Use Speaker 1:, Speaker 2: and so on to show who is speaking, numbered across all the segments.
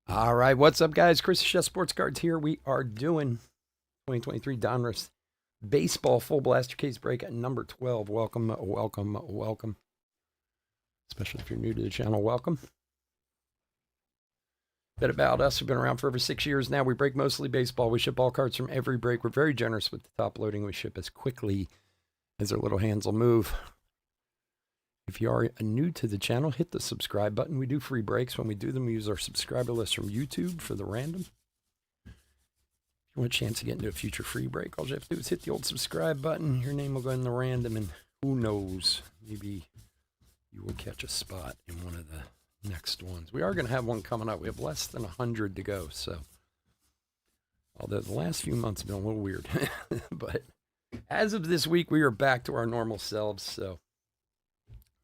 Speaker 1: All right, what's up, guys? Chris Chef Sports Cards here. We are doing 2023 Donruss Baseball Full Blaster Case Break at number 12. Welcome, welcome, welcome. Especially if you're new to the channel, welcome. Bit about us. We've been around for over 6 years now. We break mostly baseball. We ship all cards from every break. We're very generous with the top loading. We ship as quickly as our little hands will move. If you are new to the channel, hit the subscribe button. We do free breaks. When we do them, we use our subscriber list from YouTube for the random. If you want a chance to get into a future free break, all you have to do is hit the old subscribe button. Your name will go in the random, and who knows, maybe you will catch a spot in one of the next ones. We are going to have one coming up. We have less than 100 to go, so although the last few months have been a little weird. But as of this week, we are back to our normal selves, so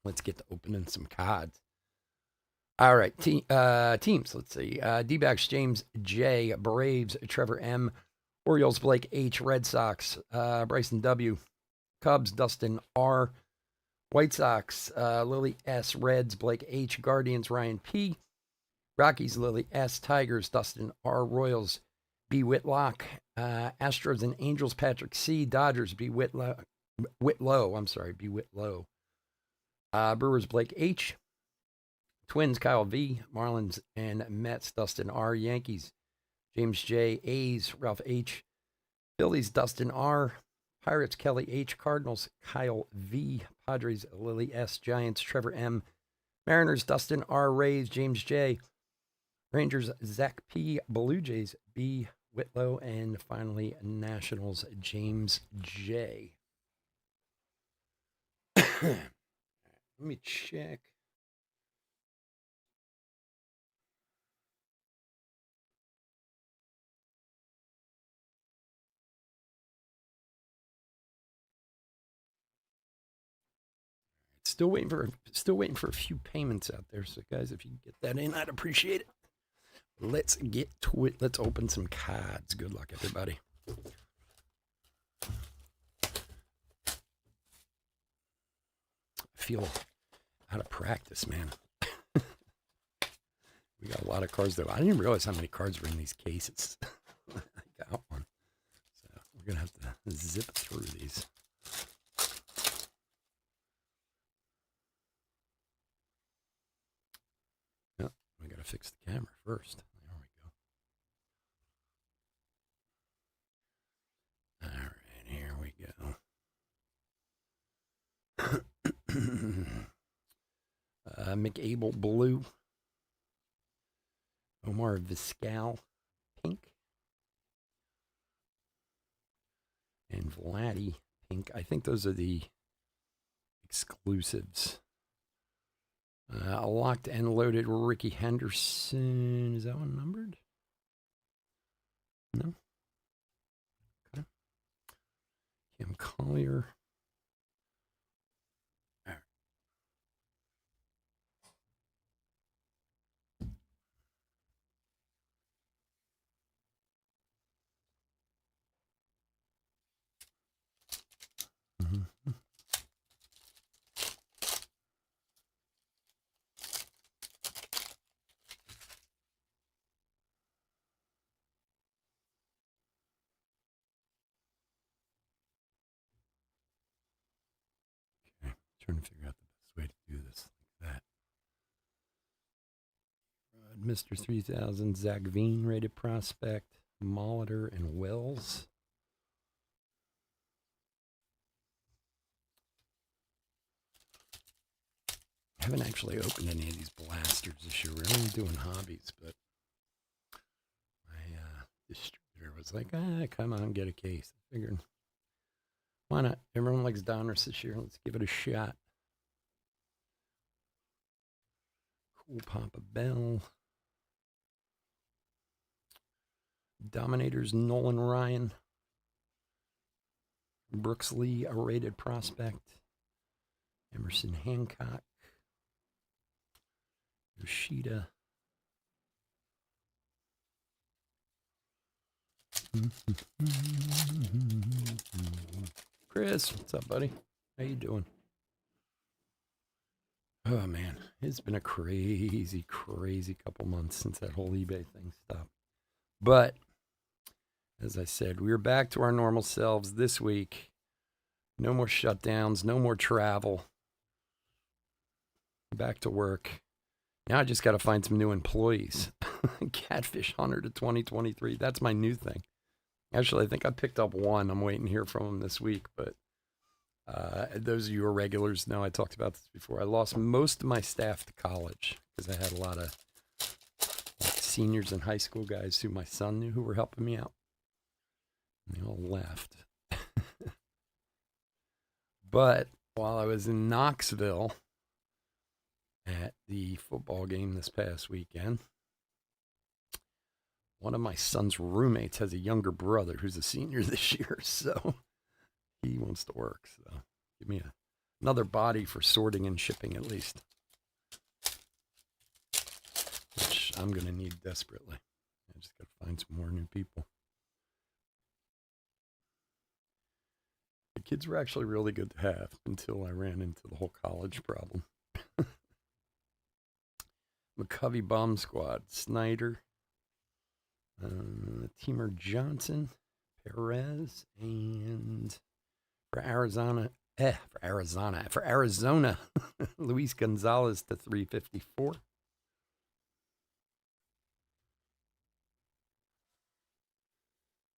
Speaker 1: let's get to opening some cards. All right, teams. Let's see. D-backs, James J. Braves, Trevor M. Orioles, Blake H. Red Sox, Bryson W. Cubs, Dustin R. White Sox, Lily S. Reds, Blake H. Guardians, Ryan P. Rockies, Lily S. Tigers, Dustin R. Royals, B. Whitlock. Astros and Angels, Patrick C. Dodgers, B. Whitlow. B. Whitlow. Brewers, Blake H. Twins, Kyle V. Marlins and Mets, Dustin R. Yankees, James J. A's, Ralph H. Phillies, Dustin R. Pirates, Kelly H. Cardinals, Kyle V. Padres, Lily S. Giants, Trevor M. Mariners, Dustin R. Rays, James J. Rangers, Zach P. Blue Jays, B. Whitlow. And finally, Nationals, James J. Let me check. Still waiting for a few payments out there. So guys, if you can get that in, I'd appreciate it. Let's get to it. Let's open some cards. Good luck, everybody. I feel out of practice, man. We got a lot of cards though. I didn't realize how many cards were in these cases. I got one. So we're gonna have to zip through these. We got to fix the camera first. There we go. All right, here we go. McAble blue. Omar Vizquel pink. And Vladdy pink. I think those are the exclusives. A locked and loaded Ricky Henderson. Is that one numbered? No. Okay. Kim Collier. All right. Mm-hmm. Trying to figure out the best way to do this like that. Mr. 3000, Zach Veen, rated prospect, Molitor, and Wells. I haven't actually opened any of these blasters this year. We're only doing hobbies, but my distributor was like, come on, get a case. I figured, why not? Everyone likes Donruss this year. Let's give it a shot. Cool Papa Bell. Dominators, Nolan Ryan. Brooks Lee, a rated prospect. Emerson Hancock. Yoshida. Chris, what's up, buddy? How you doing? Oh man, it's been a crazy, crazy couple months since that whole eBay thing stopped. But as I said, we are back to our normal selves this week. No more shutdowns, no more travel. Back to work. Now I just got to find some new employees. Catfish Hunter to 2023. That's my new thing. Actually, I think I picked up one. I'm waiting to hear from him this week. But those of you who are regulars know I talked about this before. I lost most of my staff to college because I had a lot of seniors and high school guys who my son knew who were helping me out. And they all left. But while I was in Knoxville at the football game this past weekend, one of my son's roommates has a younger brother who's a senior this year, so he wants to work. So give me another body for sorting and shipping at least, which I'm going to need desperately. I just got to find some more new people. The kids were actually really good to have until I ran into the whole college problem. McCovey Bomb Squad, Snyder, Teamer Johnson, Perez, and for Arizona, Luis Gonzalez to 354.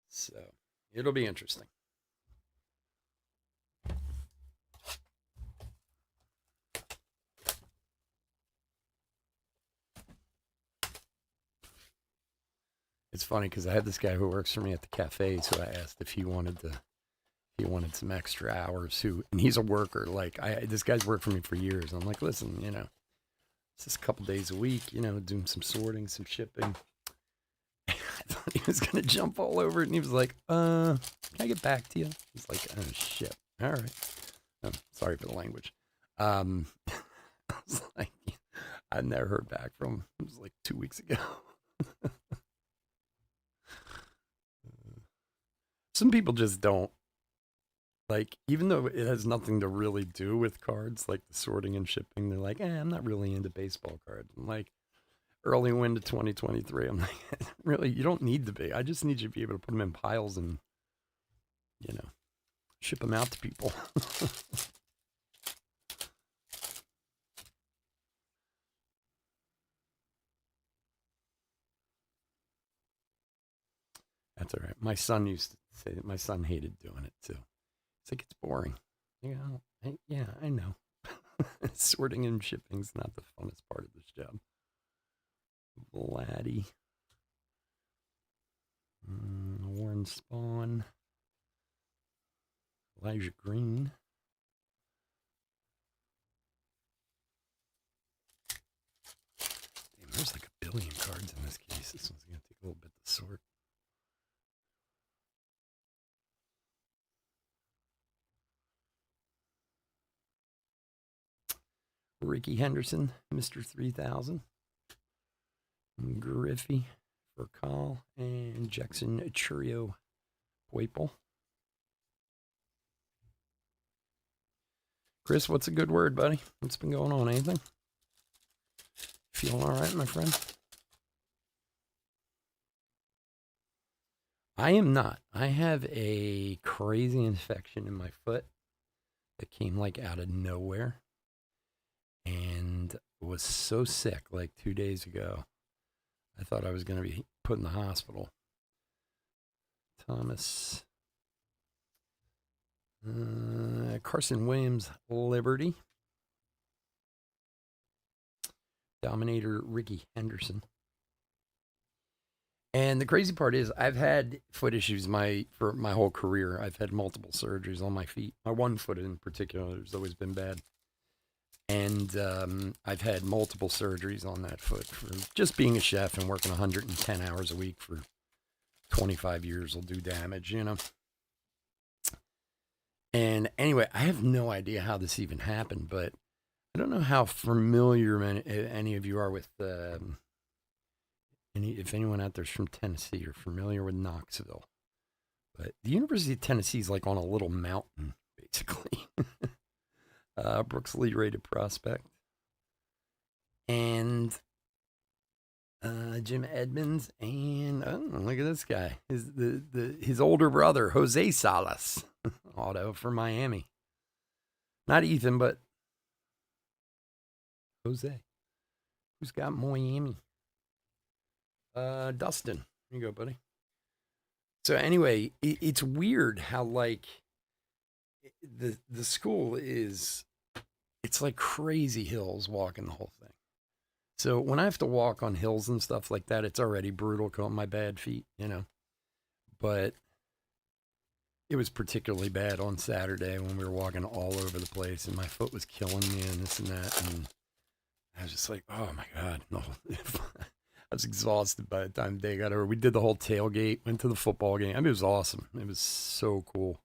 Speaker 1: So it'll be interesting. It's funny because I had this guy who works for me at the cafe, so I asked if he wanted some extra hours. And he's a worker. Like this guy's worked for me for years. I'm like, listen, it's just a couple days a week, doing some sorting, some shipping. I thought he was gonna jump all over it, and he was like, "Can I get back to you?" He's like, "Oh shit, all right." Sorry for the language. I was like, I never heard back from him. It was like 2 weeks ago. Some people just don't like, even though it has nothing to really do with cards, like the sorting and shipping. They're like, I'm not really into baseball cards. I'm like, early win to 2023. I'm like, really, you don't need to be. I just need you to be able to put them in piles and, ship them out to people. That's all right. My son used to say that. My son hated doing it too. It's like, it's boring. Yeah, I know. Sorting and shipping's not the funnest part of this job. Vladdy. Warren Spawn. Elijah Green. Damn, there's like a billion cards in this case. This one's going to take a little bit to sort. Ricky Henderson, Mr. 3000. Griffey for Call. And Jackson Churio Poiple. Chris, what's a good word, buddy? What's been going on? Anything? Feeling all right, my friend? I am not. I have a crazy infection in my foot that came like out of nowhere and was so sick like 2 days ago. I thought I was going to be put in the hospital. Thomas. Carson Williams, Liberty. Dominator, Ricky Henderson. And the crazy part is I've had foot issues for my whole career. I've had multiple surgeries on my feet. My one foot in particular has always been bad. And I've had multiple surgeries on that foot for just being a chef and working 110 hours a week for 25 years will do damage, And anyway, I have no idea how this even happened, but I don't know how familiar any of you are with if anyone out there's from Tennessee or familiar with Knoxville. But the University of Tennessee is like on a little mountain, basically. Brooks Lee rated prospect. and Jim Edmonds, and look at this guy, his older brother Jose Salas, auto for Miami. Not Ethan, but Jose, who's got Miami. Dustin, here you go, buddy. So anyway, it's weird how like the school is, it's like crazy hills walking the whole thing. So when I have to walk on hills and stuff like that, it's already brutal on my bad feet, you know. But it was particularly bad on Saturday when we were walking all over the place and my foot was killing me and this and that. And I was just like, oh my God. No. I was exhausted by the time the day got over. We did the whole tailgate, went to the football game. I mean, it was awesome. It was so cool.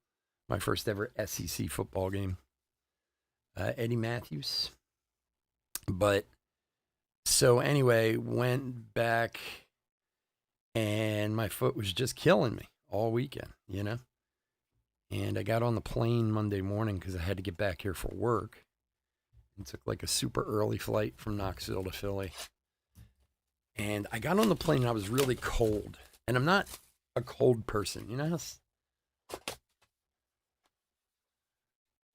Speaker 1: My first ever SEC football game. Eddie Matthews. But so anyway, went back and my foot was just killing me all weekend, you know? And I got on the plane Monday morning because I had to get back here for work. And took like a super early flight from Knoxville to Philly. And I got on the plane and I was really cold. And I'm not a cold person, you know?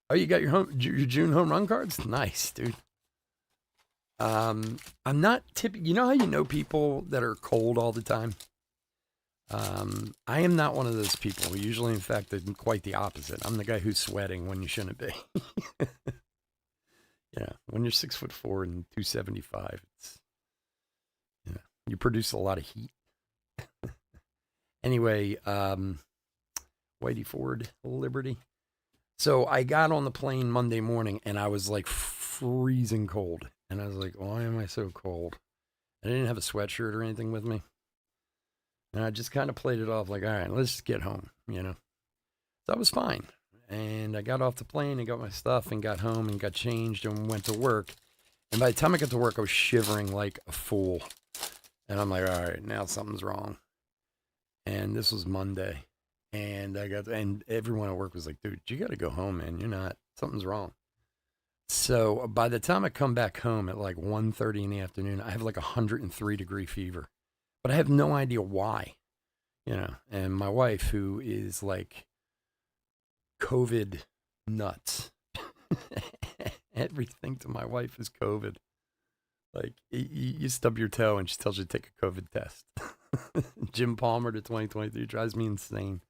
Speaker 1: Oh, you got your June home run cards? Nice, dude. I'm not you know how you know people that are cold all the time? I am not one of those people. Usually, in fact, I'm quite the opposite. I'm the guy who's sweating when you shouldn't be. Yeah, when you're 6'4" and 275, it's, yeah, you produce a lot of heat. Anyway, Whitey Ford, Liberty. So I got on the plane Monday morning and I was like freezing cold. And I was like, why am I so cold? I didn't have a sweatshirt or anything with me. And I just kind of played it off like, all right, let's just get home, you know. So I was fine. And I got off the plane and got my stuff and got home and got changed and went to work. And by the time I got to work, I was shivering like a fool. And I'm like, all right, now something's wrong. And this was Monday. And and everyone at work was like, dude, you got to go home, man. You're not, something's wrong. So by the time I come back home at like 1:30 in the afternoon, I have like 103-degree fever, but I have no idea why, you know. And my wife, who is like COVID nuts, everything to my wife is COVID. Like you stub your toe and she tells you to take a COVID test. Jim Palmer to 2023 drives me insane.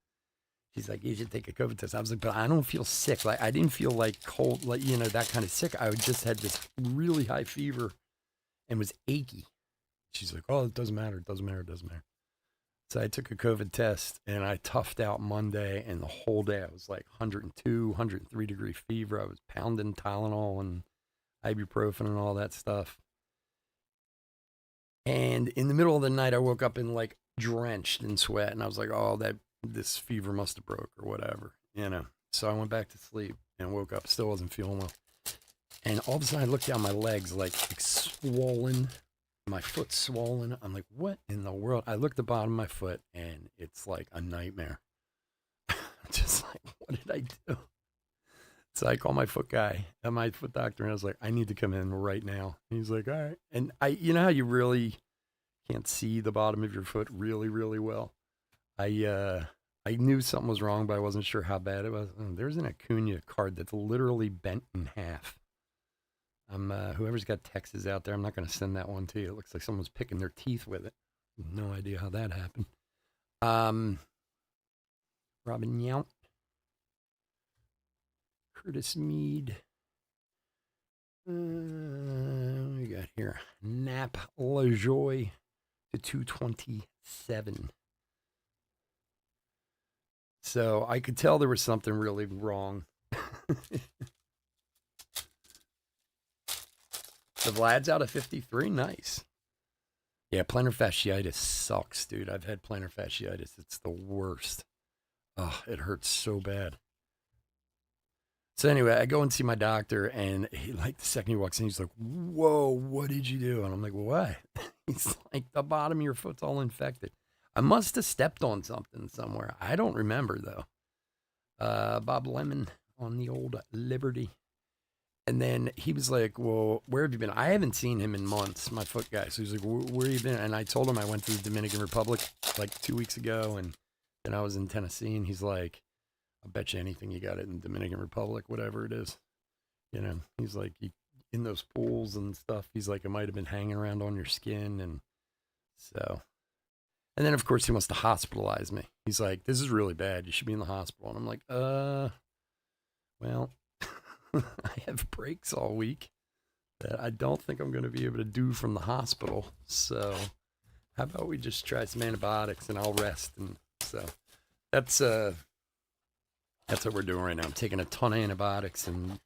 Speaker 1: She's like, you should take a COVID test. I was like, but I don't feel sick. Like, I didn't feel like cold, like, you know, that kind of sick. I just had this really high fever and was achy. She's like, oh, it doesn't matter. It doesn't matter. It doesn't matter. So I took a COVID test and I toughed out Monday, and the whole day I was like 102, 103-degree fever. I was pounding Tylenol and ibuprofen and all that stuff. And in the middle of the night, I woke up in like drenched in sweat, and I was like, oh, this fever must have broke or whatever, you know. So I went back to sleep and woke up, still wasn't feeling well. And all of a sudden I looked down, my legs like swollen, my foot swollen. I'm like, what in the world? I looked at the bottom of my foot and it's like a nightmare. I'm just like, what did I do? So I called my foot guy, my foot doctor, and I was like, I need to come in right now. And he's like, all right. And you know how you really can't see the bottom of your foot really, really well? I knew something was wrong, but I wasn't sure how bad it was. There's an Acuna card that's literally bent in half. Whoever's got Texas out there, I'm not going to send that one to you. It looks like someone's picking their teeth with it. No idea how that happened. Robin Yount. Curtis Mead. We got here Nap LaJoy to 227. So I could tell there was something really wrong. The Vlad's out of 53. Nice. Yeah, plantar fasciitis sucks, dude. I've had plantar fasciitis. It's the worst. Oh, it hurts so bad. So anyway, I go and see my doctor, and he, like, the second he walks in, he's like, whoa, what did you do? And I'm like, well, what? He's like, the bottom of your foot's all infected. I must have stepped on something somewhere. I don't remember, though. Bob Lemon on the old Liberty. And then he was like, well, where have you been? I haven't seen him in months, my foot guy. So he's like, where have you been? And I told him I went to the Dominican Republic like 2 weeks ago. And then I was in Tennessee. And he's like, I bet you anything you got it in Dominican Republic, whatever it is. He's like, in those pools and stuff, he's like, it might have been hanging around on your skin. And so, and then of course he wants to hospitalize me. He's like, this is really bad. You should be in the hospital. And I'm like, well, I have breaks all week that I don't think I'm going to be able to do from the hospital. So how about we just try some antibiotics and I'll rest. And so that's what we're doing right now. I'm taking a ton of antibiotics and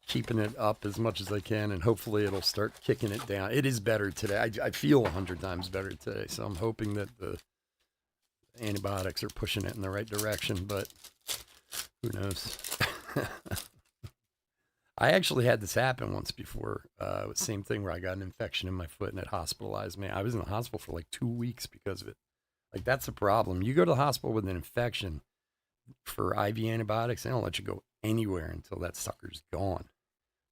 Speaker 1: keeping it up as much as I can, and hopefully it'll start kicking it down. It is better today. I feel 100 times better today, so I'm hoping that the antibiotics are pushing it in the right direction, but who knows? I actually had this happen once before. It was the same thing where I got an infection in my foot and it hospitalized me. I was in the hospital for like 2 weeks because of it. Like, that's the problem. You go to the hospital with an infection for IV antibiotics, they don't let you go anywhere until that sucker's gone.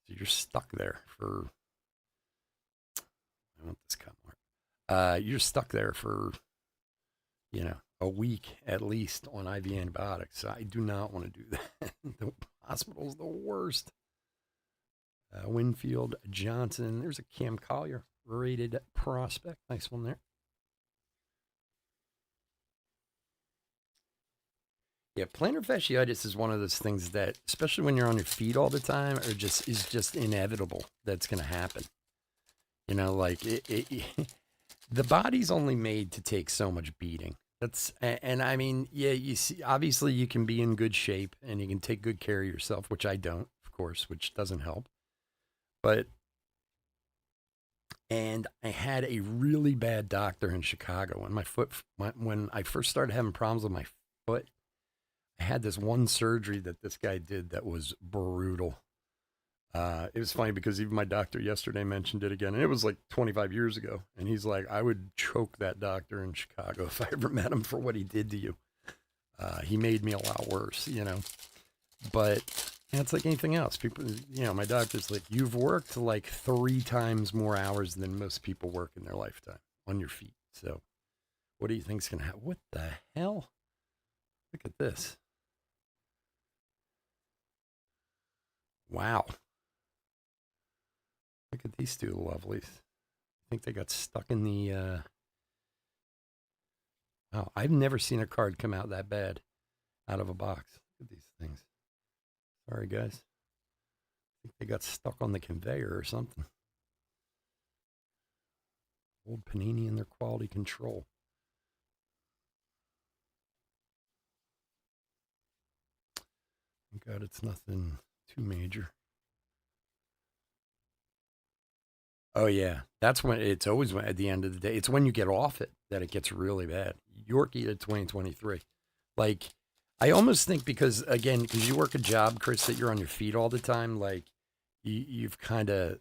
Speaker 1: So you're stuck there for, I want this cup more. You're stuck there for, a week at least on IV antibiotics. So I do not want to do that. The hospital's the worst. Winfield Johnson. There's a Cam Collier rated prospect. Nice one there. Yeah, plantar fasciitis is one of those things that, especially when you're on your feet all the time, is just inevitable. That's going to happen. Like the body's only made to take so much beating. And I mean, yeah, you see, obviously you can be in good shape and you can take good care of yourself, which I don't, of course, which doesn't help. And I had a really bad doctor in Chicago when I first started having problems with my foot. I had this one surgery that this guy did that was brutal. It was funny because even my doctor yesterday mentioned it again, and it was like 25 years ago. And he's like, I would choke that doctor in Chicago if I ever met him for what he did to you. He made me a lot worse, But it's like anything else. People, my doctor's like, you've worked like 3 times more hours than most people work in their lifetime on your feet. So what do you think's going to happen? What the hell? Look at this. Wow. Look at these two lovelies. I think they got stuck in the, oh, I've never seen a card come out that bad out of a box. Look at these things. Sorry, guys. I think they got stuck on the conveyor or something. Old Panini and their quality control. Thank God it's nothing too major. Oh, yeah. That's when it's always at the end of the day. It's when you get off it that it gets really bad. Yorkie to 2023. Like, I almost think because you work a job, Chris, that you're on your feet all the time, like, you've kind of,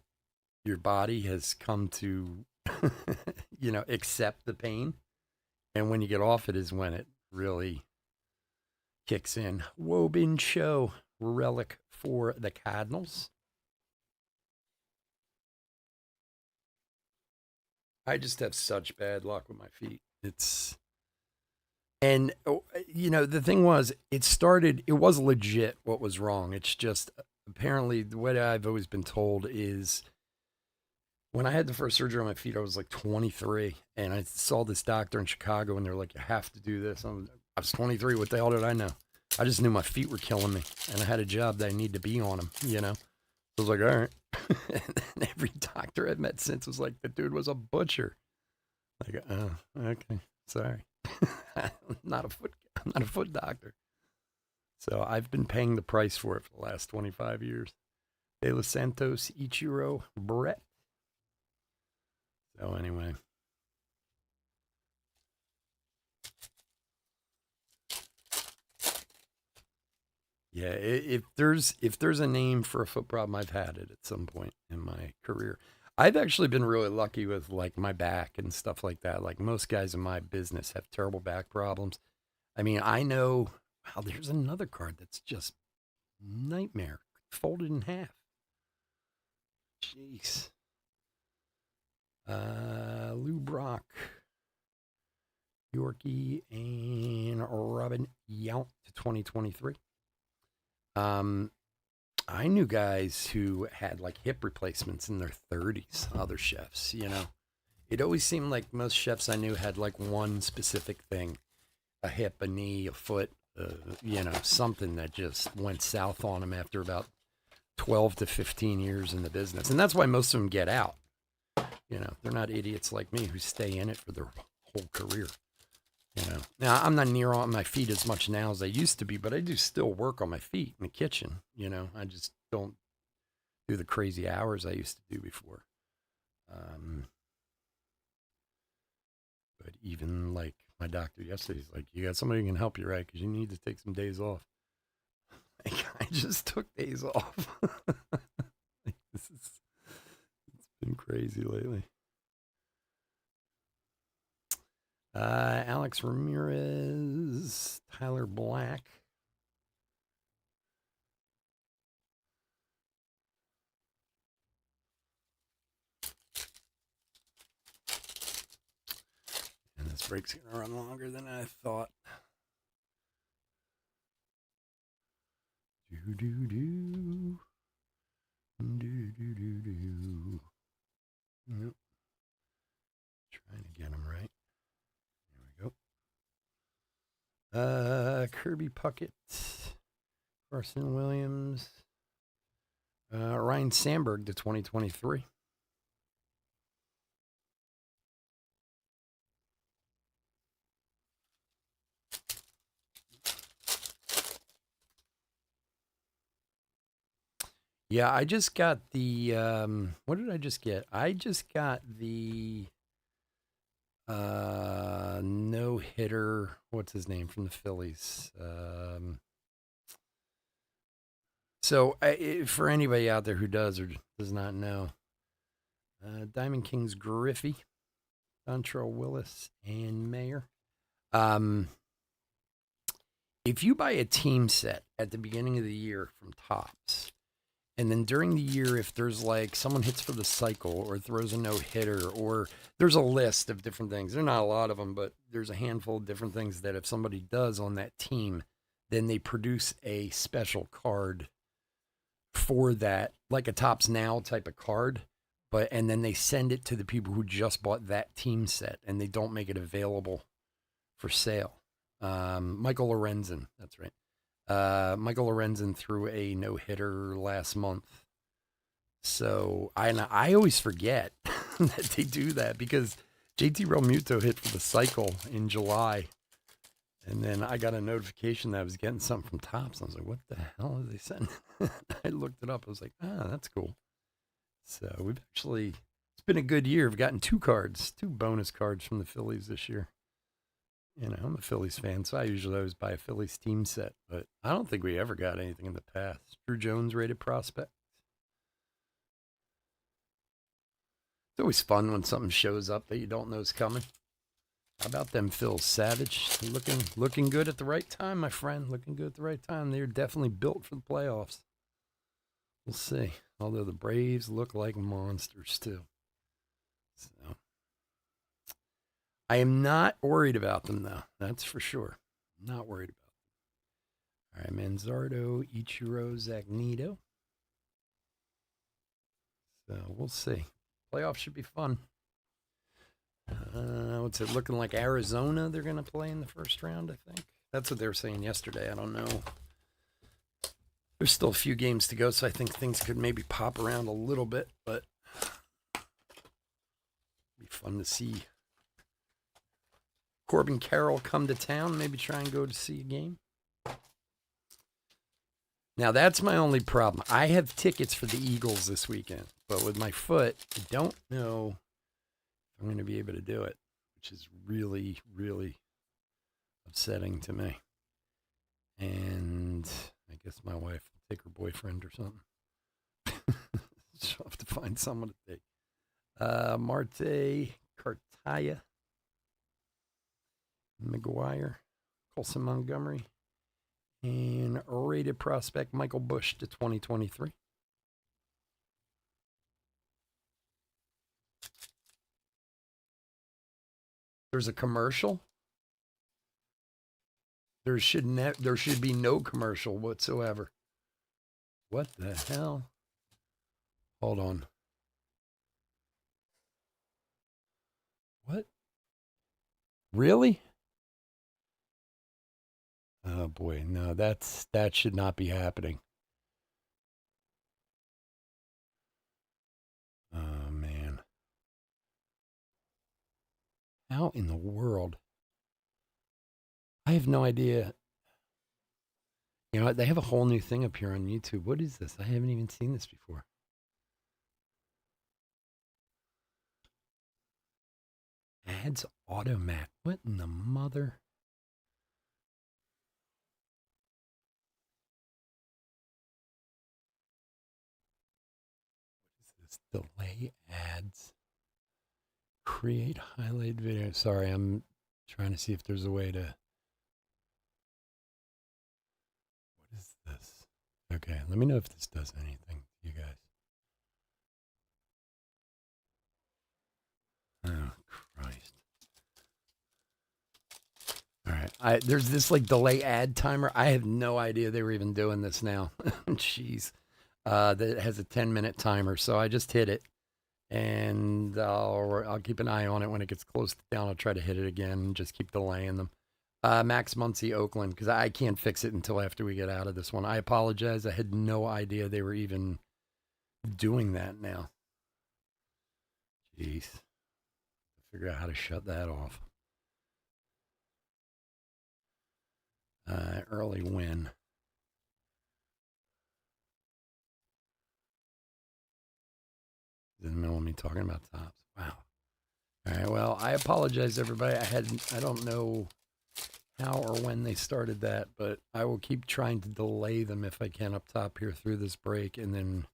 Speaker 1: your body has come to, accept the pain. And when you get off it is when it really kicks in. Wobin Show, relic for the Cardinals. I just have such bad luck with my feet. The thing was, it was legit what was wrong. It's just, apparently, the way I've always been told is when I had the first surgery on my feet, I was like 23, and I saw this doctor in Chicago, and they're like, you have to do this. I was 23. What the hell did I know? I just knew my feet were killing me, and I had a job that I needed to be on them, So I was like, all right. And every doctor I've met since was like, the dude was a butcher. Like, oh, okay, sorry. I'm not a foot doctor. So I've been paying the price for it for the last 25 years. De Los Santos, Ichiro, Brett. So anyway. Yeah, if there's a name for a foot problem, I've had it at some point in my career. I've actually been really lucky with like my back and stuff like that. Like most guys in my business have terrible back problems. I mean, I know, wow, there's another card that's just nightmare, folded in half. Jeez. Lou Brock, Yorkie, and Robin Yount to 2023. I knew guys who had like hip replacements in their 30s, other chefs, you know. It always seemed like most chefs I knew had like one specific thing, a hip, a knee, a foot, you know, something that just went south on them after about 12 to 15 years in the business. And that's why most of them get out. You know, they're not idiots like me who stay in it for their whole career. You know, now I'm not near on my feet as much now as I used to be, but I do still work on my feet in the kitchen. You know, I just don't do the crazy hours I used to do before. But even like my doctor yesterday, he's like, "You got somebody who can help you, right? Because you need to take some days off." Like, I just took days off. It's been crazy lately. Alex Ramirez, Tyler Black. And this break's going to run longer than I thought. Do-do-do. Do-do-do-do. Nope. Trying to get them right. There we go. Kirby Puckett, Carson Williams, Ryan Sandberg to 2023. Yeah, I just got the what did I just get? I just got the no hitter. What's his name from the Phillies? So for anybody out there who does or does not know, Diamond Kings Griffey, Dontrell Willis, and Mayer. If you buy a team set at the beginning of the year from Topps, and then during the year, if there's like someone hits for the cycle or throws a no hitter, or there's a list of different things. There are not a lot of them, but there's a handful of different things that if somebody does on that team, then they produce a special card for that, like a Topps Now type of card. And then they send it to the people who just bought that team set, and they don't make it available for sale. Michael Lorenzen, that's right. Michael Lorenzen threw a no-hitter last month. So I always forget that they do that because JT Realmuto hit for the cycle in July. And then I got a notification that I was getting something from Topps. I was like, what the hell are they sending? I looked it up. I was like, that's cool. So it's been a good year. We've gotten two bonus cards from the Phillies this year. You know, I'm a Phillies fan, so I usually always buy a Phillies team set, but I don't think we ever got anything in the past. Drew Jones rated prospect. It's always fun when something shows up that you don't know is coming. How about them Phil Savage? Looking good at the right time, my friend. Looking good at the right time. They're definitely built for the playoffs. We'll see. Although the Braves look like monsters too. So I am not worried about them though. That's for sure. Not worried about them. All right, Manzardo, Ichiro, Zagnito. So we'll see. Playoffs should be fun. What's it looking like? Arizona, they're going to play in the first round, I think. That's what they were saying yesterday. I don't know. There's still a few games to go, so I think things could maybe pop around a little bit, but it'd be fun to see Corbin Carroll come to town, maybe try and go to see a game. Now, that's my only problem. I have tickets for the Eagles this weekend, but with my foot, I don't know if I'm going to be able to do it, which is really, really upsetting to me. And I guess my wife will take her boyfriend or something. She'll have to find someone to take. Marte Cartaya, McGuire, Colson Montgomery, and rated prospect Michael Bush to 2023. There's a commercial. There should be no commercial whatsoever. What the hell? Hold on. What? Really? Oh boy, no, that should not be happening. Oh man. How in the world? I have no idea. You know what? They have a whole new thing up here on YouTube. What is this? I haven't even seen this before. Ads automat. What in the mother? What is this? Delay ads. Create highlight video. Sorry, I'm trying to see if there's a way to. What is this? Okay, let me know if this does anything, you guys. Oh, Christ. All right. There's this like delay ad timer. I have no idea they were even doing this now. Jeez. That has a 10-minute timer. So I just hit it. And I'll keep an eye on it when it gets close down. I'll try to hit it again and just keep delaying them. Max Muncie, Oakland, because I can't fix it until after we get out of this one. I apologize. I had no idea they were even doing that now. Jeez. Figure out how to shut that off. Early win. In the middle of me talking about tops. Wow. All right. Well, I apologize, everybody. I don't know how or when they started that, but I will keep trying to delay them if I can up top here through this break, and then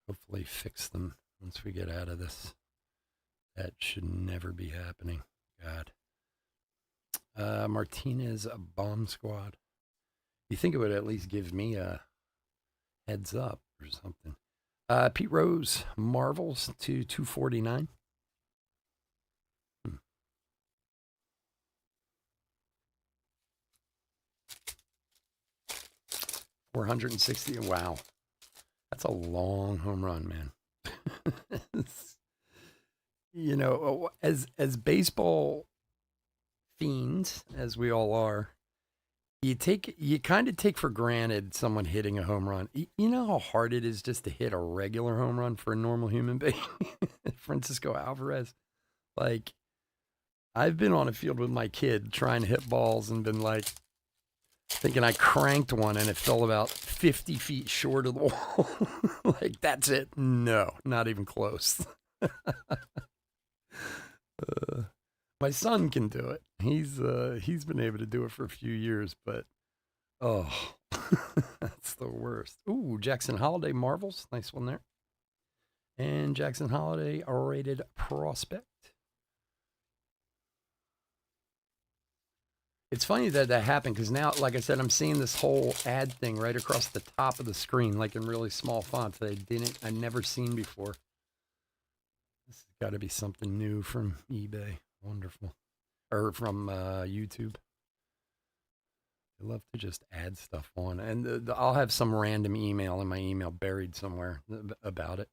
Speaker 1: hopefully fix them once we get out of this. That should never be happening. God. Martinez, a bomb squad. You think it would at least give me a heads up or something. Pete Rose, Marvels to 249. 460. Wow. That's a long home run, man. You know, as baseball fiends as we all are, you kind of take for granted someone hitting a home run. You know how hard it is just to hit a regular home run for a normal human being? Francisco Alvarez. Like, I've been on a field with my kid trying to hit balls and been like, thinking I cranked one and it fell about 50 feet short of the wall. Like, that's it. No, not even close. My son can do it. He's been able to do it for a few years, but oh, that's the worst. Ooh, Jackson Holiday Marvels, nice one there. And Jackson Holiday, a rated prospect. It's funny that happened because now, like I said, I'm seeing this whole ad thing right across the top of the screen, like in really small fonts that I never seen before. This has got to be something new from eBay. Wonderful. Or from YouTube. I love to just add stuff on. And I'll have some random email in my email buried somewhere about it.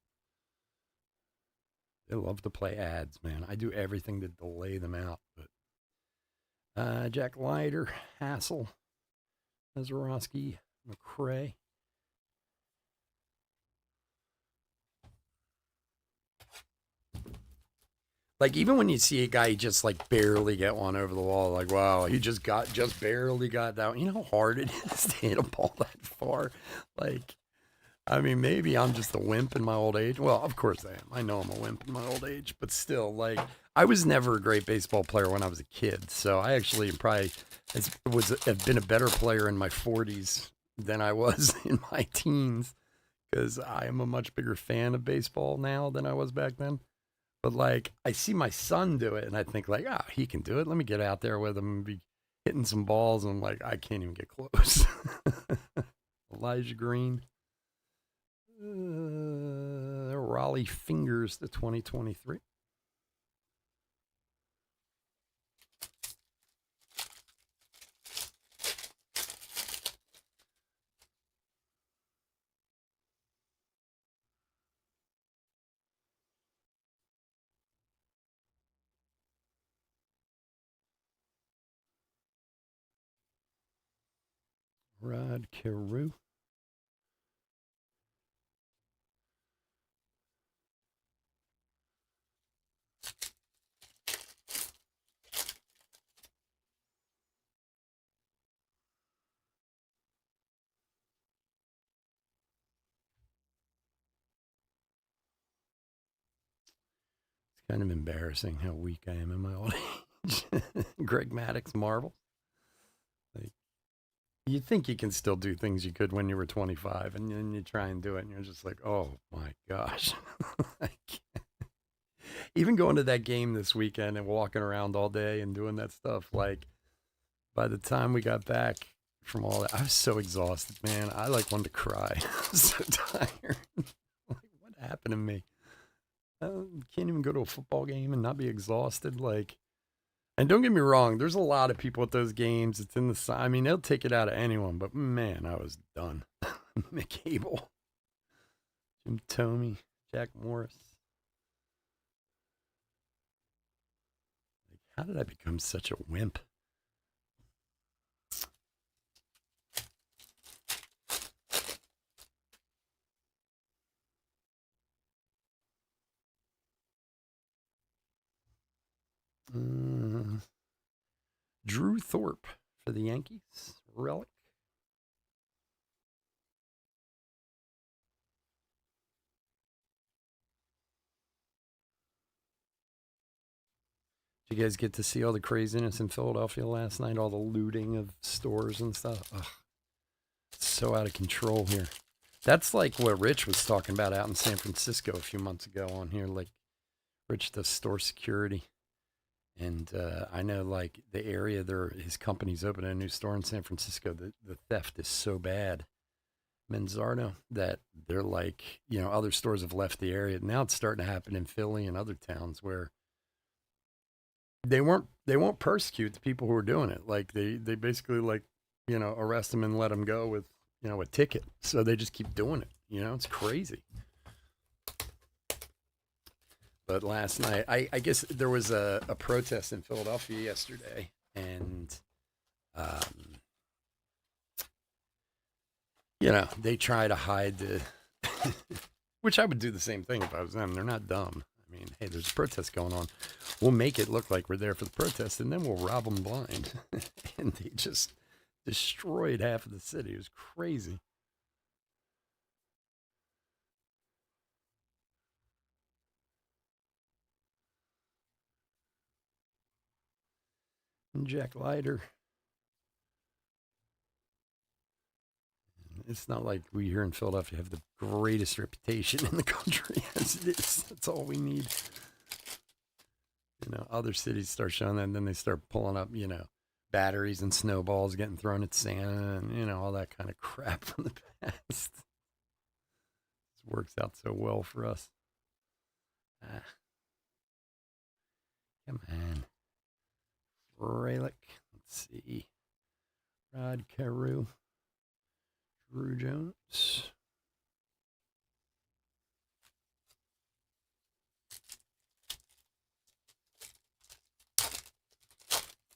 Speaker 1: They love to play ads, man. I do everything to delay them out. But Jack Leiter, Hassel, Mazeroski, McCrae. Like, even when you see a guy just like barely get one over the wall, like, wow, he just barely got that one. You know how hard it is to hit a ball that far? Like, I mean, maybe I'm just a wimp in my old age. Well, of course I am. I know I'm a wimp in my old age, but still, like, I was never a great baseball player when I was a kid. So I actually probably have been a better player in my 40s than I was in my teens, because I am a much bigger fan of baseball now than I was back then. But like, I see my son do it, and I think like, he can do it. Let me get out there with him and be hitting some balls. And I'm like, I can't even get close. Elijah Green, Raleigh Fingers to 2023. Rod Carew. It's kind of embarrassing how weak I am in my old age. Greg Maddox, Marvel. Like, you think you can still do things you could when you were 25, and then you try and do it, and you're just like, oh my gosh. Even going to that game this weekend and walking around all day and doing that stuff, like, by the time we got back from all that, I was so exhausted, man. I like wanted to cry. I was so tired. Like, what happened to me? I can't even go to a football game and not be exhausted. Like, and don't get me wrong, there's a lot of people at those games. It's in the sun. I mean, they'll take it out of anyone, but man, I was done. Mick Abel, Jim Tomey, Jack Morris. Like, how did I become such a wimp? Drew Thorpe for the Yankees. Relic. Did you guys get to see all the craziness in Philadelphia last night? All the looting of stores and stuff. Ugh, it's so out of control here. That's like what Rich was talking about out in San Francisco a few months ago on here. Like, Rich does store security. And I know, like, the area there, his company's opening a new store in San Francisco. The theft is so bad, Manzardo, that they're like, other stores have left the area. Now it's starting to happen in Philly and other towns where they won't persecute the people who are doing it. Like, they basically, like, arrest them and let them go with a ticket. So they just keep doing it. It's crazy. But last night, I guess there was a protest in Philadelphia yesterday, and um, they try to hide the, which I would do the same thing if I was them. They're not dumb. I mean, hey, there's a protest going on. We'll make it look like we're there for the protest, and then we'll rob them blind. And they just destroyed half of the city. It was crazy. And Jack Leiter. It's not like we here in Philadelphia have the greatest reputation in the country as it is. That's all we need. Other cities start showing that, and then they start pulling up, batteries and snowballs getting thrown at Santa and, all that kind of crap from the past. It works out so well for us. Ah, come on. Fralick. Let's see. Rod Carew. Drew Jones.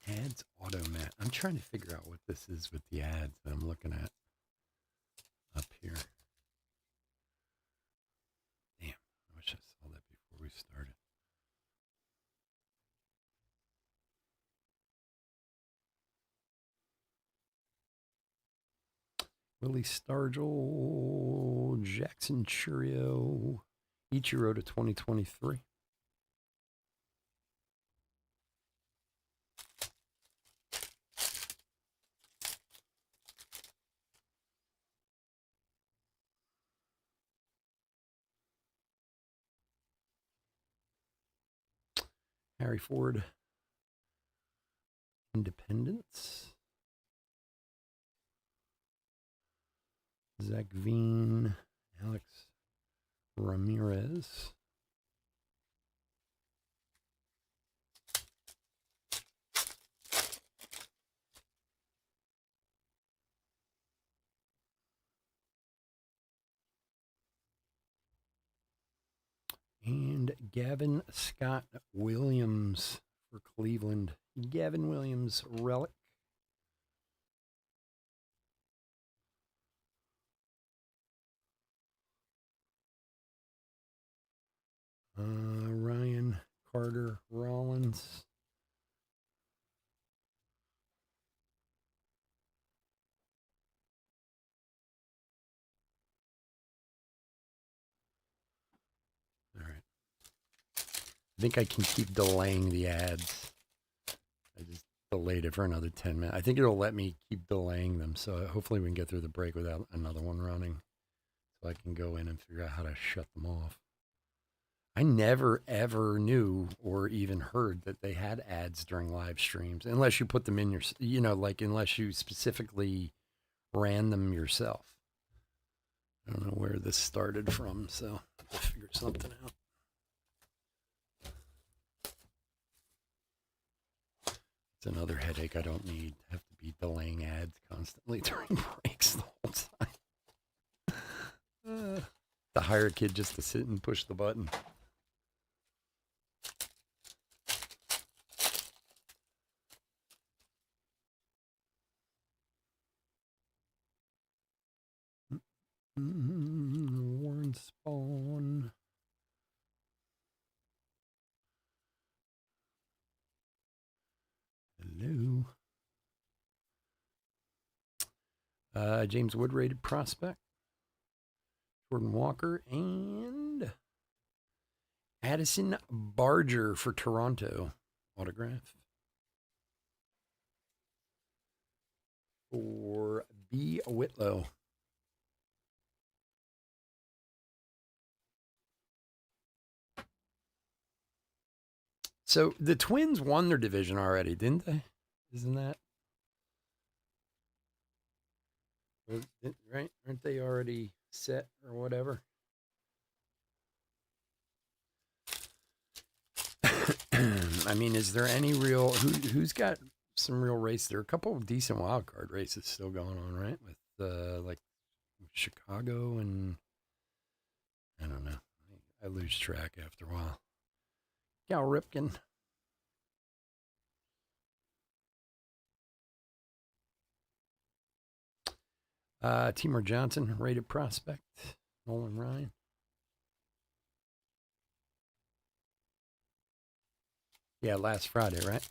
Speaker 1: Ads automat. I'm trying to figure out what this is with the ads that I'm looking at up here. Damn, I wish I saw that before we started. Willie Stargell, Jackson Churio, Ichiro to 2023. Harry Ford, Independence. Zach Veen, Alex Ramirez. And Gavin Scott Williams for Cleveland. Gavin Williams, relic. Ryan Carter Rollins. All right. I think I can keep delaying the ads. I just delayed it for another 10 minutes. I think it'll let me keep delaying them. So hopefully we can get through the break without another one running. So I can go in and figure out how to shut them off. I never, ever knew or even heard that they had ads during live streams, unless you put them in your, like unless you specifically ran them yourself. I don't know where this started from, so I'll figure something out. It's another headache I don't need. I have to be delaying ads constantly during breaks the whole time. To hire a kid just to sit and push the button. Warren Spawn. Hello. James Wood rated prospect. Jordan Walker and Addison Barger for Toronto. Autograph. For B. Whitlow. So the Twins won their division already, didn't they? Isn't that right? Aren't they already set or whatever? I mean, is there any real who's got some real race? There are a couple of decent wild card races still going on, right? With like Chicago and I don't know. I lose track after a while. Cal Ripken. Timur Johnson, rated prospect. Nolan Ryan. Yeah, last Friday, right?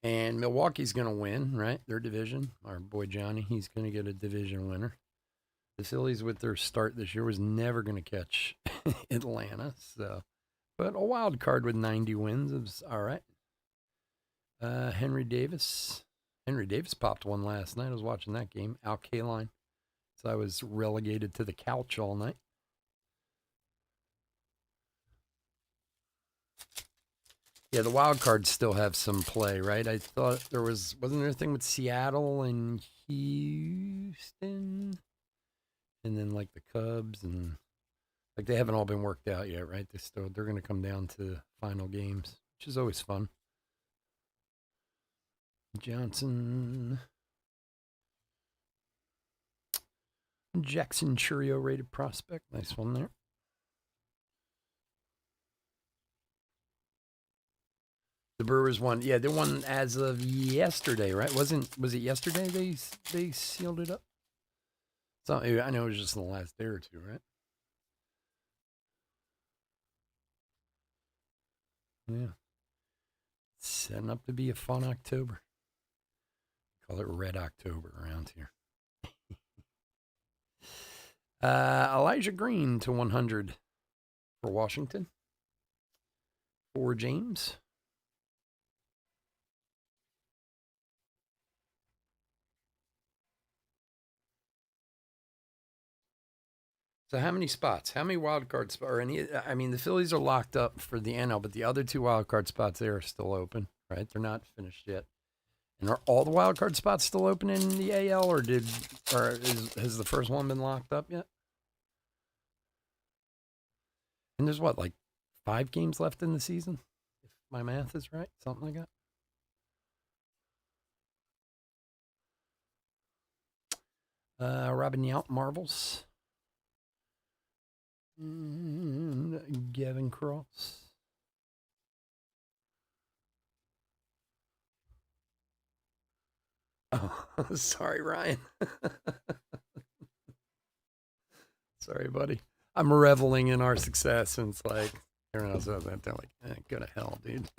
Speaker 1: And Milwaukee's going to win, right? Their division. Our boy Johnny, he's going to get a division winner. The Phillies, with their start this year, was never going to catch Atlanta. So, but a wild card with 90 wins is all right. Henry Davis. Henry Davis popped one last night. I was watching that game. Al Kaline. So I was relegated to the couch all night. Yeah, the wild cards still have some play, right? I thought wasn't there a thing with Seattle and Houston? And then like the Cubs and like they haven't all been worked out yet, right? They're going to come down to final games, which is always fun. Johnson, Jackson Churio rated prospect, nice one there. The Brewers won. Yeah, they won as of yesterday, right? Was it yesterday they sealed it up? So I know it was just in the last day or two, right? Yeah. Setting up to be a fun October. Call it Red October around here. Elijah Green to 100 for Washington. For James. So how many spots? How many wild card spots? Or any? I mean, the Phillies are locked up for the NL, but the other two wild card spots there are still open, right? They're not finished yet. And are all the wild card spots still open in the AL, or has the first one been locked up yet? And there's what, like 5 games left in the season, if my math is right, something like that. Robin Yount Marvels. And Gavin Cross. Oh, sorry, Ryan. Sorry, buddy. I'm reveling in our success, and it's like everyone else says that they're like, go to hell, dude.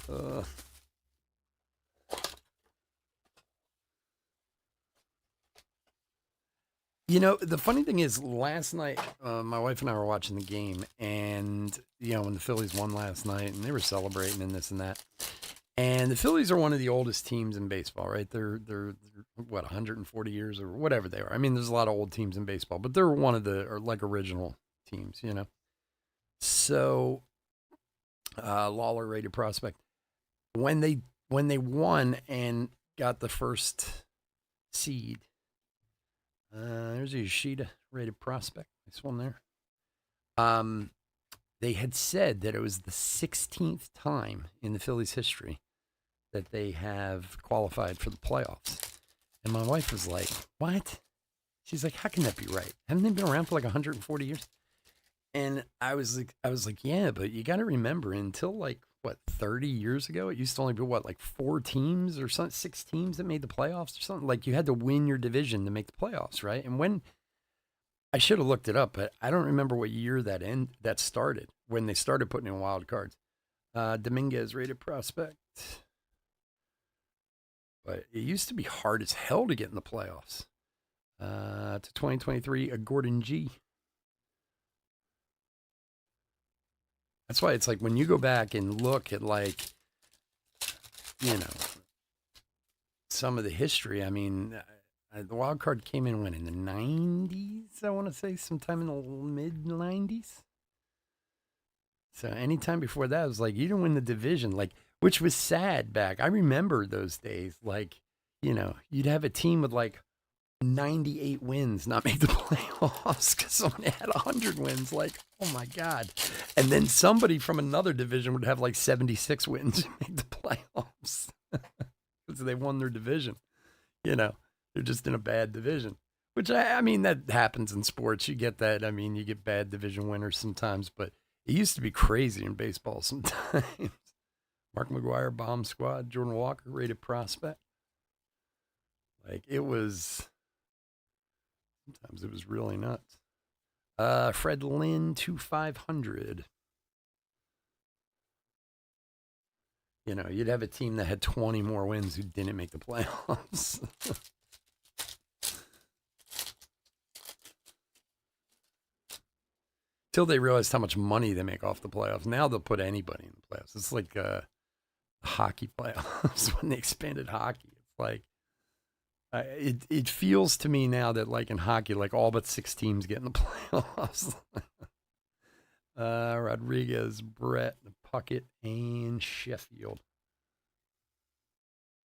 Speaker 1: uh, the funny thing is, last night, my wife and I were watching the game, and when the Phillies won last night, and they were celebrating and this and that. And the Phillies are one of the oldest teams in baseball, right? They're what 140 years or whatever they are. I mean, there's a lot of old teams in baseball, but they're one of the original teams, So, Lawler rated prospect when they won and got the first seed. There's a Yoshida rated prospect. Nice one there. They had said that it was the 16th time in the Phillies' history that they have qualified for the playoffs. And my wife was like, what? She's like, how can that be right? Haven't they been around for like 140 years? And I was like, yeah, but you got to remember, until like, 30 years ago, it used to only be like 4 teams or something, 6 teams that made the playoffs or something. Like, you had to win your division to make the playoffs, right? And when, I should have looked it up, but I don't remember what year that started, when they started putting in wild cards. Dominguez rated prospect. But it used to be hard as hell to get in the playoffs. To 2023, a Gordon G. That's why it's like, when you go back and look at, like, some of the history, I mean, the wild card came in when, in the 90s, I want to say, sometime in the mid 90s. So anytime before that, it was like, you didn't win the division, like, which was sad back. I remember those days. Like, you'd have a team with like 98 wins not make the playoffs because someone had 100 wins. Like, oh my God. And then somebody from another division would have like 76 wins and make the playoffs because they won their division. They're just in a bad division, which I mean, that happens in sports. You get that. I mean, you get bad division winners sometimes, but it used to be crazy in baseball sometimes. Mark McGwire, bomb squad. Jordan Walker, rated prospect. Like, sometimes it was really nuts. Fred Lynn, 2,500. You'd have a team that had 20 more wins who didn't make the playoffs. Till they realized how much money they make off the playoffs. Now they'll put anybody in the playoffs. It's like hockey playoffs when they expanded hockey. It's like, it feels to me now that, like, in hockey, like, all but 6 teams get in the playoffs. Rodriguez, Brett, Puckett, and Sheffield.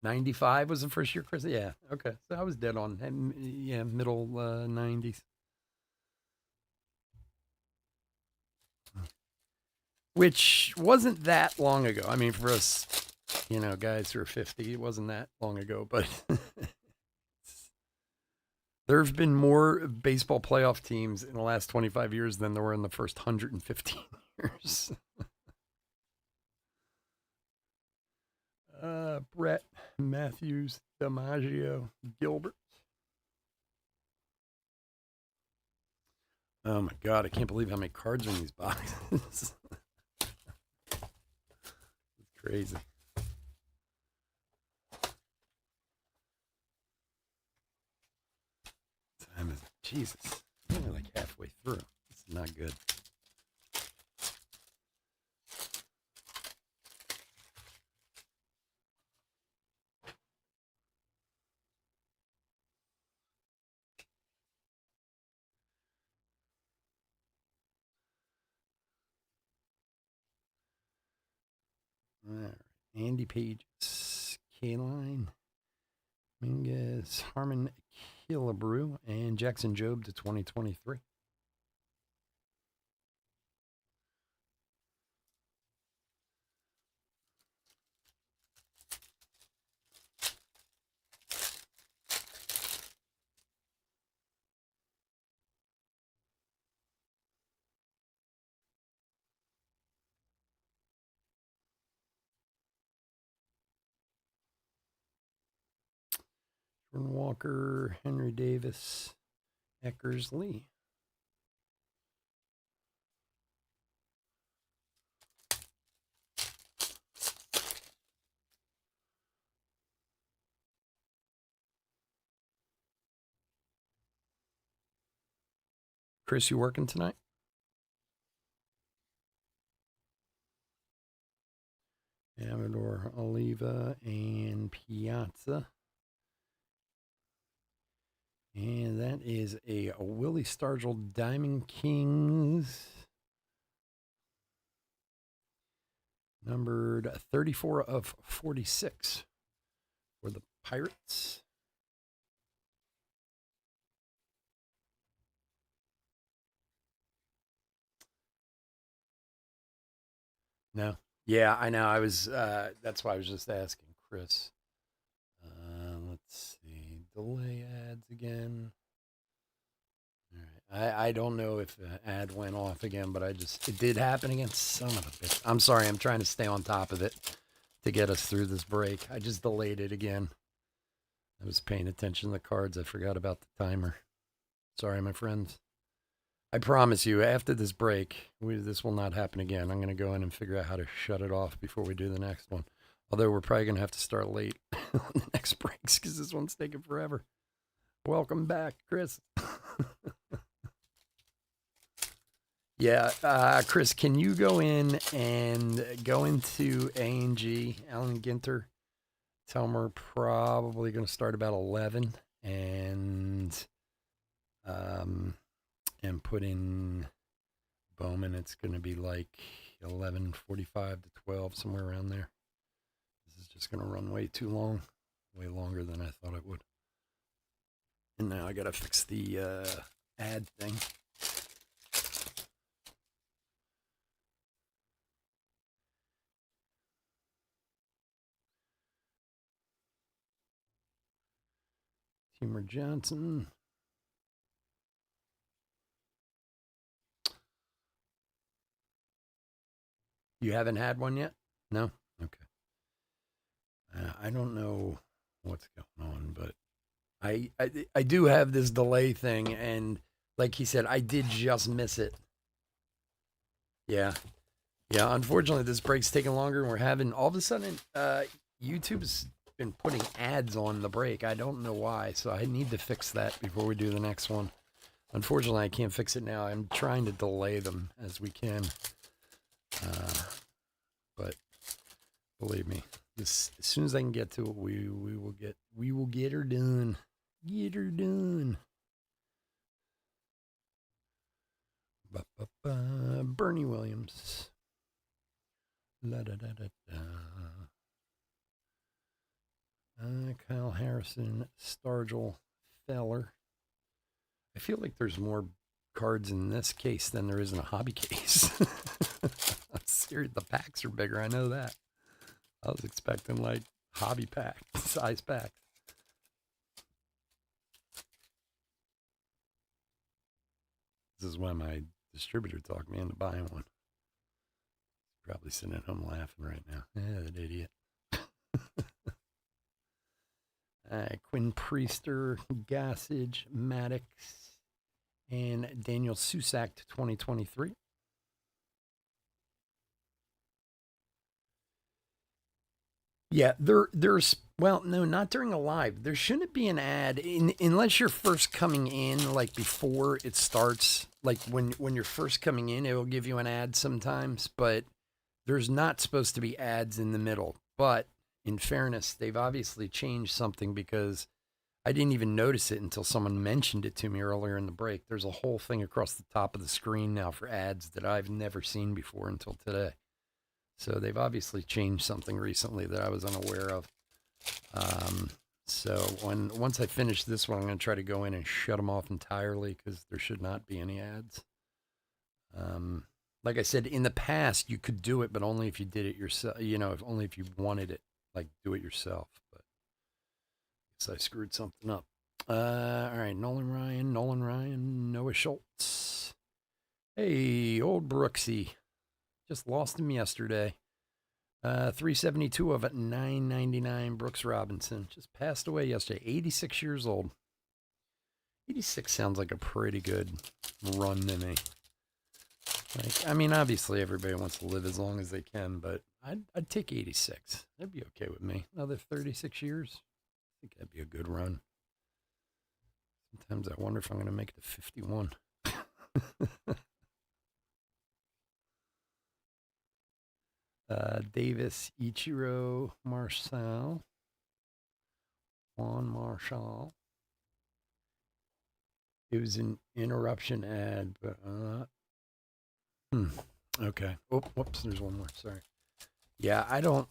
Speaker 1: 95 was the first year, Chris? Yeah, okay. So I was dead on. Yeah, middle 90s. Which wasn't that long ago. I mean, for us, guys who are 50, it wasn't that long ago. But there have been more baseball playoff teams in the last 25 years than there were in the first 115 years. Brett, Matthews, DiMaggio, Gilbert. Oh my God, I can't believe how many cards are in these boxes. It's crazy. Jesus, I'm only like halfway through. This is not good. All right. Andy Pages, Kaline, Mingus, Harmon Killebrew, and Jackson Jobe to 2023. Jordan Walker, Henry Davis, Eckersley. Chris, you working tonight? Amador, Oliva, and Piazza. And that is a Willie Stargell Diamond Kings. Numbered 34 of 46 for the Pirates. No. Yeah, I know. I was, that's why I was just asking Chris. Let's see. Delay ads again. All right. I don't know if the ad went off again, but it did happen again. Son of a bitch. I'm sorry. I'm trying to stay on top of it to get us through this break. I just delayed it again. I was paying attention to the cards. I forgot about the timer. Sorry, my friends. I promise you, after this break, this will not happen again. I'm going to go in and figure out how to shut it off before we do the next one. Although we're probably going to have to start late on the next breaks because this one's taking forever. Welcome back, Chris. Yeah, Chris, can you go in and go into A&G, Alan Ginter? Tell them we're probably going to start about 11 and put in Bowman. It's going to be like 11:45 to 12, somewhere around there. This is just going to run way too long, way longer than I thought it would. And now I got to fix the ad thing. Timur Johnson. You haven't had one yet? No? Okay. I don't know what's going on, but I do have this delay thing, and like he said, I did just miss it. Yeah. Yeah, unfortunately, this break's taking longer, and we're having, all of a sudden, YouTube's been putting ads on the break. I don't know why, so I need to fix that before we do the next one. Unfortunately, I can't fix it now. I'm trying to delay them as we can. But believe me, as soon as I can get to it, we will get her done. Get her done. Bernie Williams. La da da da da. Kyle Harrison, Stargell, Feller. I feel like there's more cards in this case than there is in a hobby case. I'm serious. The packs are bigger. I know that. I was expecting like hobby pack size packs. This is why my distributor talked me into buying one. Probably sitting at home laughing right now. That idiot. Quinn Priester, Gossage, Maddox, and Daniel Susac to 2023. Yeah, there's, well, no, not during a live. There shouldn't be an ad unless you're first coming in, like before it starts. Like when you're first coming in, it will give you an ad sometimes, but there's not supposed to be ads in the middle. But in fairness, they've obviously changed something because I didn't even notice it until someone mentioned it to me earlier in the break. There's a whole thing across the top of the screen now for ads that I've never seen before until today. So they've obviously changed something recently that I was unaware of. So once I finish this one, I'm going to try to go in and shut them off entirely because there should not be any ads. Like I said, in the past, you could do it, but only if you did it yourself, only if you wanted it, like do it yourself. But I guess I screwed something up. All right, Nolan Ryan, Noah Schultz. Hey, old Brooksy. Just lost him yesterday. 372 of it, 999. Brooks Robinson just passed away yesterday, 86 years old. 86 sounds like a pretty good run to me. Like, I mean, obviously everybody wants to live as long as they can, but I'd take 86. That'd be okay with me. Another 36 years. I think that'd be a good run. Sometimes I wonder if I'm going to make it to 51. Davis, Ichiro, Marcel, Juan Marshall. It was an interruption ad, but okay. Oh, whoops, there's one more. Sorry. Yeah, I don't.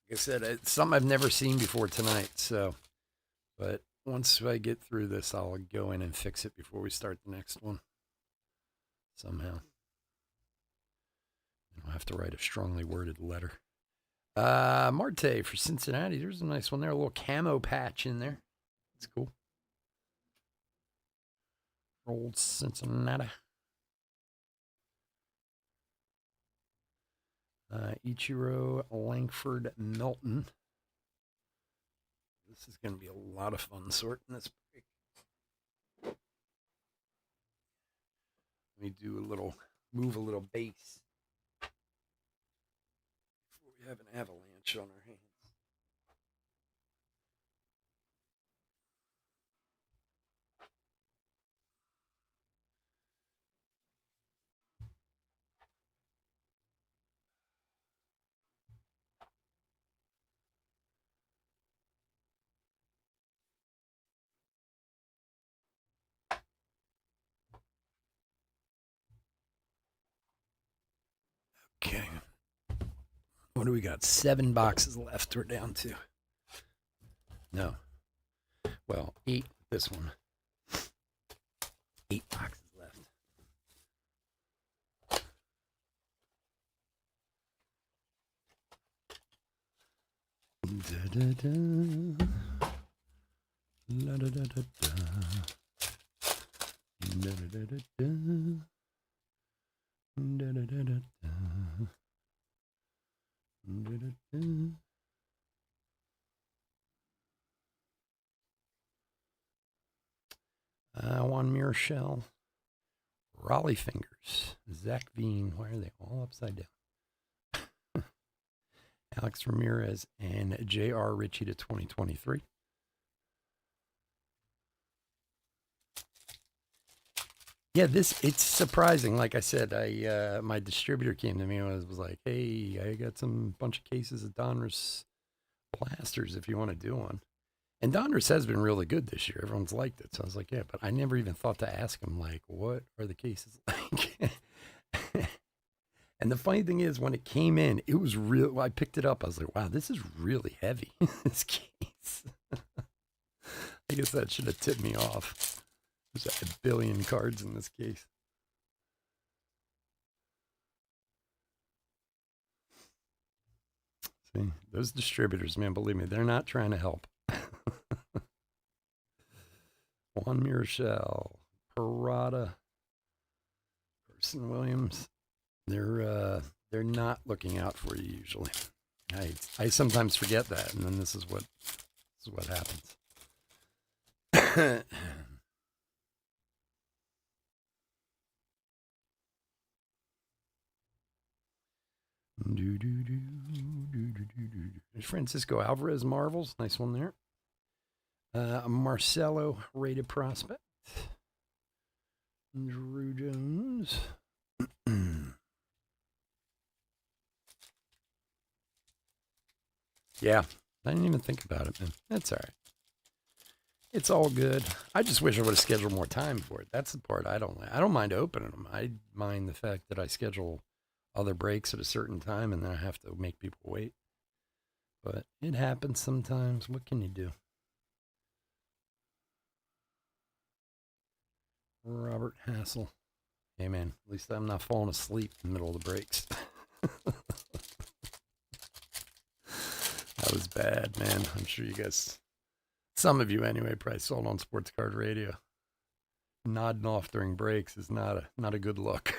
Speaker 1: Like I said, it's something I've never seen before tonight. So, but once I get through this, I'll go in and fix it before we start the next one. Somehow, I'll have to write a strongly worded letter. Marte for Cincinnati. There's a nice one there. A little camo patch in there. It's cool. Old Cincinnati. Ichiro, Langford, Melton. This is going to be a lot of fun sorting this break. Let me do move a little base before we have an avalanche on our hands. Okay. What do we got? 7 boxes left. We're down to. No. Well, 8. This one. 8 boxes left. Da, da, da. La, da, da, da, da. Da, da, da, da, da. Da, da, da, da, da. Da, da, da. Juan Murshell, Raleigh Fingers, Zach Veen. Why are they all upside down? Alex Ramirez and J.R. Ritchie to 2023. Yeah, it's surprising. Like I said, my distributor came to me and was like, "Hey, I got some bunch of cases of Donruss plasters if you want to do one." And Donruss has been really good this year. Everyone's liked it. So I was like, yeah, but I never even thought to ask him, like, what are the cases like? And the funny thing is, when it came in, it was real. I picked it up. I was like, wow, this is really heavy, this case. I guess that should have tipped me off. There's a billion cards in this case. See, those distributors, man, believe me, they're not trying to help. Juan Murshell, Parada, Carson Williams. They're not looking out for you usually. I sometimes forget that, and then this is what happens. There's Francisco Alvarez Marvels. Nice one there. Marcelo rated prospect. Drew Jones. Yeah, I didn't even think about it, man. That's all right. It's all good. I just wish I would have scheduled more time for it. That's the part I don't like. I don't mind opening them. I mind the fact that I schedule other breaks at a certain time and then I have to make people wait. But it happens sometimes. What can you do? Robert Hassel. Hey, man, at least I'm not falling asleep in the middle of the breaks. That was bad, man. I'm sure you guys, some of you anyway, probably saw it on Sports Card Radio. Nodding off during breaks is not a good look.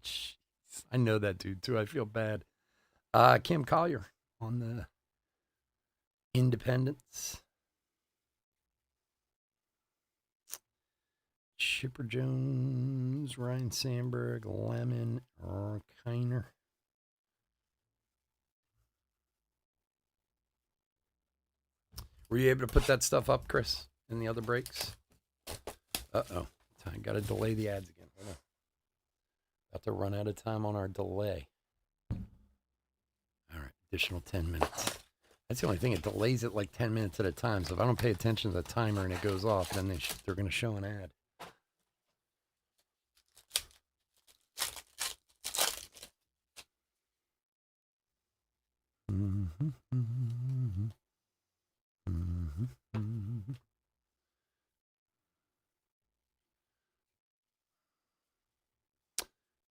Speaker 1: Jeez, I know that dude too. I feel bad. Cam Collier on the Independence. Chipper Jones, Ryan Sandberg, Lemon, Kiner. Were you able to put that stuff up, Chris, in the other breaks? Uh-oh. I got to delay the ads again. Hold on. About to run out of time on our delay. All right, additional 10 minutes. That's the only thing. It delays it like 10 minutes at a time. So if I don't pay attention to the timer and it goes off, then they're going to show an ad.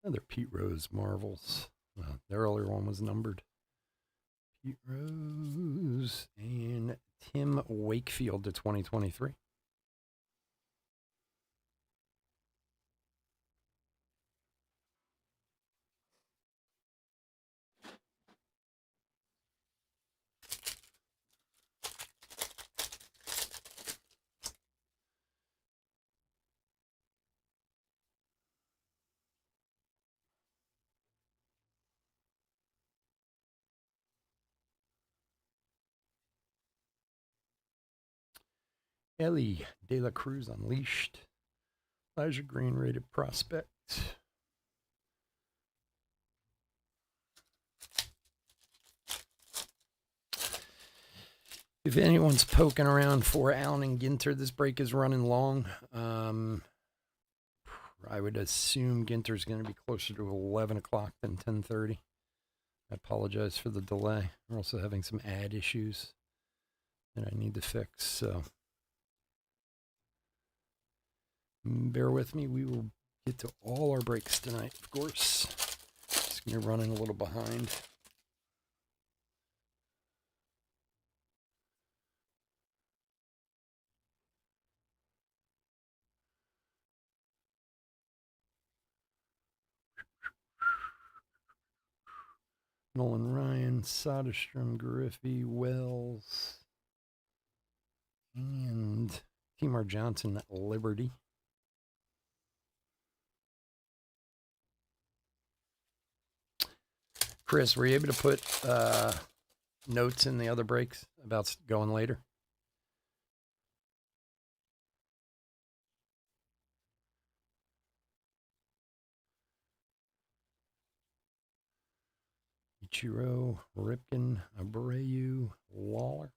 Speaker 1: Another Pete Rose Marvels. The earlier one was numbered. Pete Rose and Tim Wakefield to 2023. Ellie De La Cruz Unleashed. Elijah Green rated prospect. If anyone's poking around for Allen and Ginter, this break is running long. I would assume Ginter's going to be closer to 11 o'clock than 10:30. I apologize for the delay. We're also having some ad issues that I need to fix, so bear with me. We will get to all our breaks tonight, of course. Just going to be running a little behind. Nolan Ryan, Soderstrom, Griffey, Wells, and Timar Johnson at Liberty. Chris, were you able to put notes in the other breaks about going later? Ichiro, Ripken, Abreu, Lawler.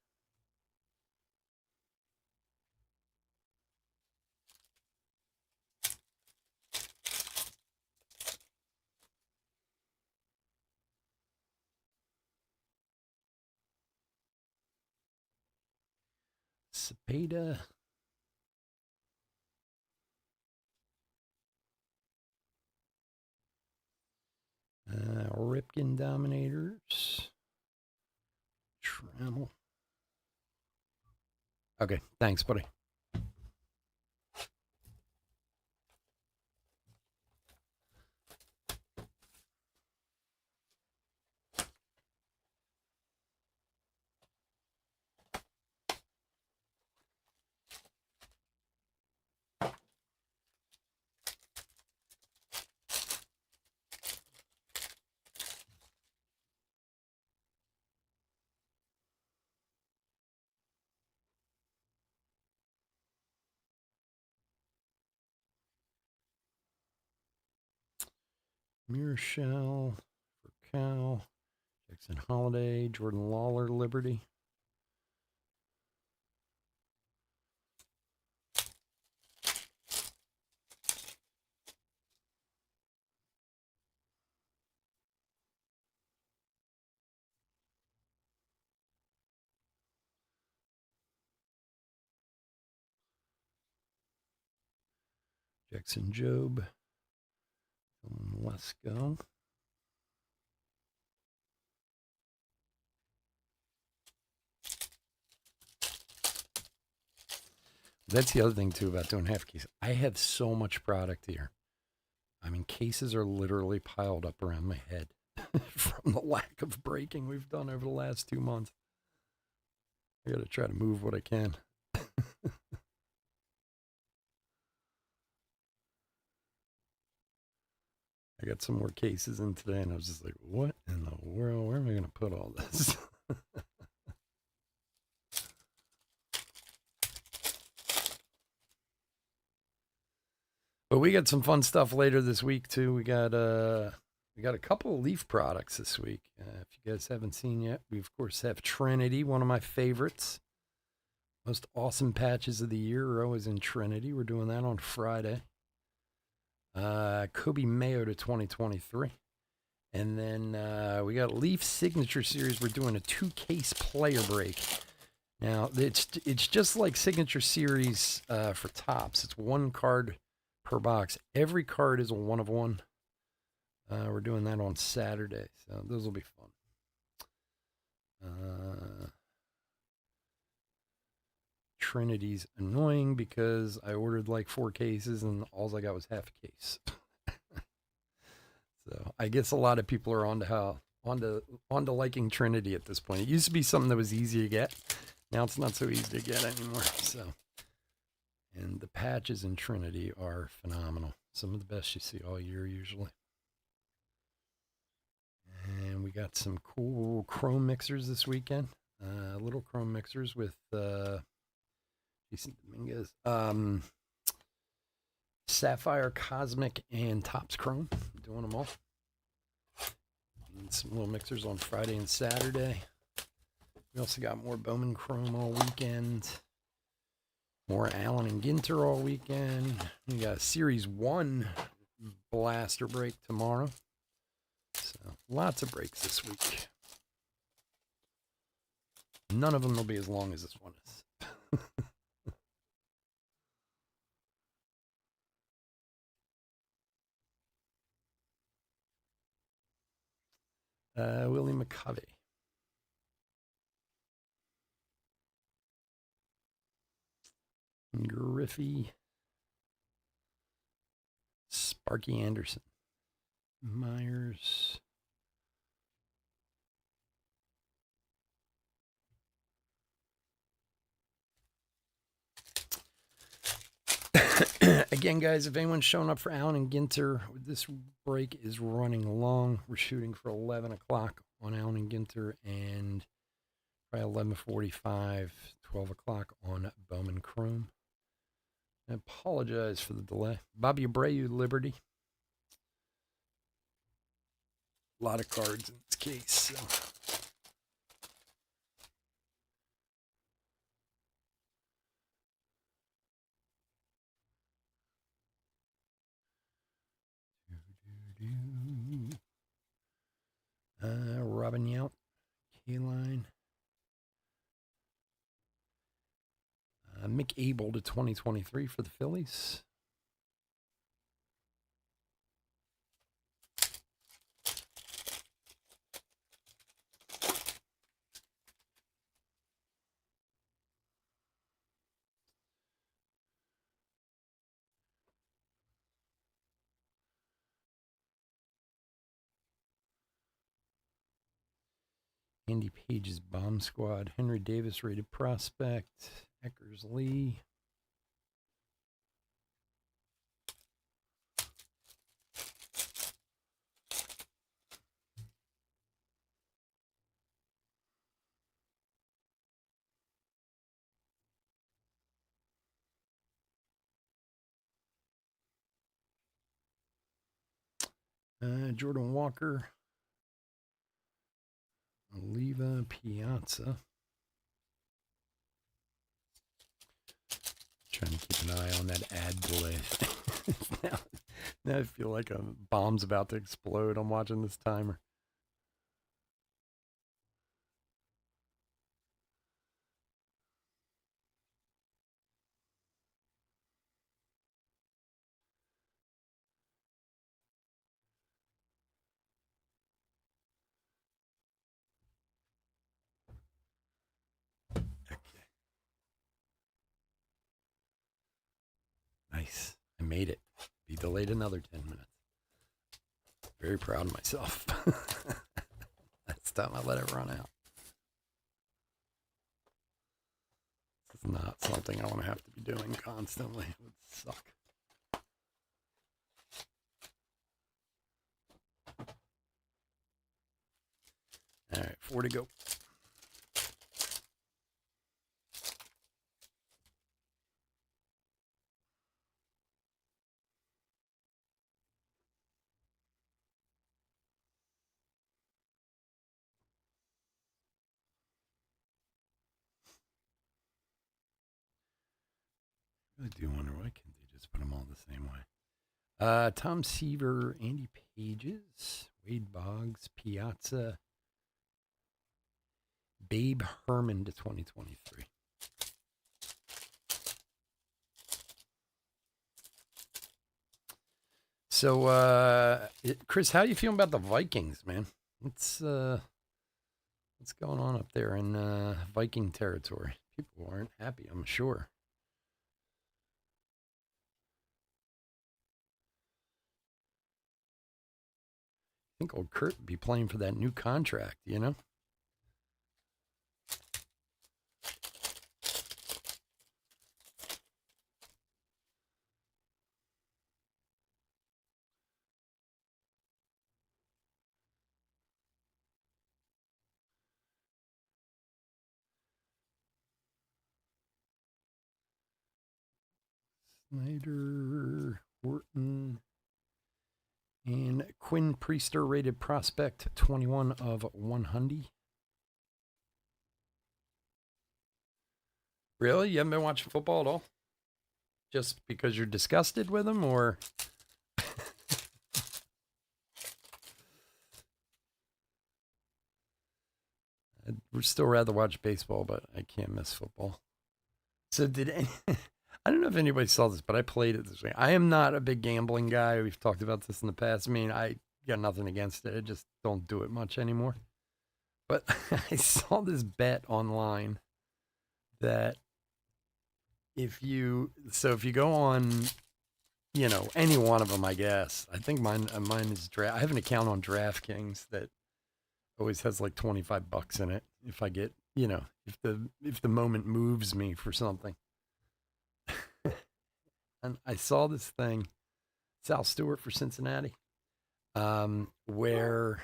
Speaker 1: Cepeda. Ripken Dominators. Trammell. Okay, thanks, buddy. Mearshell for Cal. Jackson Holiday, Jordan Lawler, Liberty. Jackson Job. Let's go. That's the other thing, too, about doing half case. I have so much product here. I mean, cases are literally piled up around my head from the lack of breaking we've done over the last 2 months. I got to try to move what I can. I got some more cases in today, and I was just like, what in the world? Where am I going to put all this? But we got some fun stuff later this week too. We got a couple of Leaf products this week. If you guys haven't seen yet, we of course have Trinity, one of my favorites. Most awesome patches of the year are always in Trinity. We're doing that on Friday. Kobe Mayo to 2023. And then we got Leaf Signature Series. We're doing a 2-case player break. Now, it's just like Signature Series for Topps. It's 1 card per box. Every card is a 1 of 1. We're doing that on Saturday, so those will be fun. Trinity's annoying because I ordered like 4 cases and all I got was half a case. So I guess a lot of people are onto liking Trinity at this point. It used to be something that was easy to get. Now it's not so easy to get anymore. So, and the patches in Trinity are phenomenal. Some of the best you see all year usually. And we got some cool chrome mixers this weekend. Little chrome mixers with Jason Dominguez, Sapphire, Cosmic, and Topps Chrome. Doing them all. And some little mixers on Friday and Saturday. We also got more Bowman Chrome all weekend. More Allen and Ginter all weekend. We got a Series 1 blaster break tomorrow. So lots of breaks this week. None of them will be as long as this one is. Willie McCovey. Griffey. Sparky Anderson. Myers. Again, guys, if anyone's showing up for Allen and Ginter, this break is running long. We're shooting for 11 o'clock on Allen and Ginter and probably 11:45, 12 o'clock on Bowman Chrome. I apologize for the delay. Bobby Abreu, Liberty. A lot of cards in this case. So. Robin Yount, K-Line. Mick Abel to 2023 for the Phillies. Andy Page's Bomb Squad. Henry Davis rated prospect. Eckers Lee. Jordan Walker. Oliva Piazza. Trying to keep an eye on that ad delay. now I feel like a bomb's about to explode. I'm watching this timer. Nice. I made it. Be delayed another 10 minutes. Very proud of myself. That's time I let it run out. This is not something I want to have to be doing constantly. It would suck. All right, 4 to go. I do wonder why can't they just put them all the same way? Tom Seaver, Andy Pages, Wade Boggs, Piazza, Babe Herman to 2023. So, Chris, how do you feel about the Vikings, man? What's going on up there in Viking territory? People aren't happy, I'm sure. I think old Kurt would be playing for that new contract, you know? Snyder, Horton, and Quinn Priester rated prospect 21 of 100. Really? You haven't been watching football at all? Just because you're disgusted with him, or? I'd still rather watch baseball, but I can't miss football. So I don't know if anybody saw this, but I played it this way. I am not a big gambling guy. We've talked about this in the past. I mean, I got nothing against it. I just don't do it much anymore. But I saw this bet online that if you go on, any one of them, I guess. I think mine is I have an account on DraftKings that always has like $25 in it. If I get, if the moment moves me for something. And I saw this thing, Sal Stewart for Cincinnati, where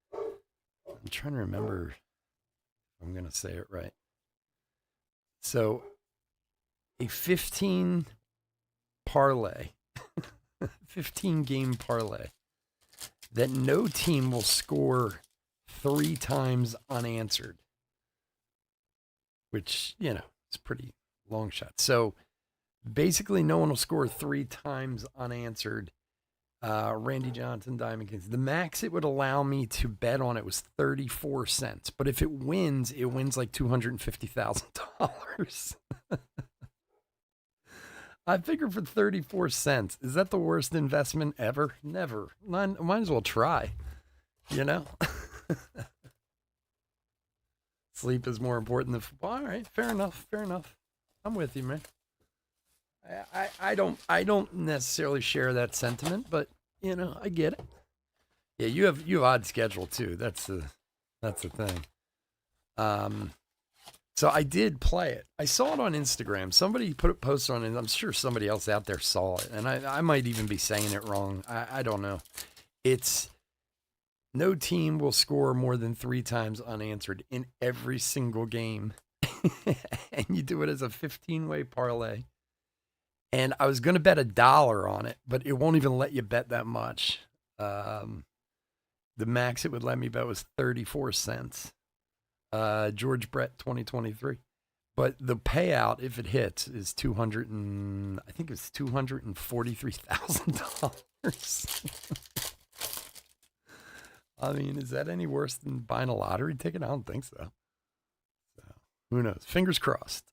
Speaker 1: I'm trying to remember if I'm going to say it right. So a 15 parlay, 15 game parlay that no team will score 3 times unanswered, which, it's pretty long shot. So basically no one will score 3 times unanswered. Randy Johnson, Diamond Kings. The max it would allow me to bet on it was 34 cents. But if it wins like $250,000. I figured for 34 cents. Is that the worst investment ever? Never. Might as well try, Sleep is more important than football. All right, fair enough. I'm with you, man. I don't necessarily share that sentiment, but I get it. Yeah, you have odd schedule too. That's the thing. So I did play it. I saw it on Instagram. Somebody posted on it. I'm sure somebody else out there saw it, and I might even be saying it wrong. I don't know. It's no team will score more than 3 times unanswered in every single game, and you do it as a 15-way parlay. And I was going to bet $1 on it, but it won't even let you bet that much. The max it would let me bet was 34 cents. George Brett 2023. But the payout, if it hits, is $243,000. I mean, is that any worse than buying a lottery ticket? I don't think so. Who knows? Fingers crossed.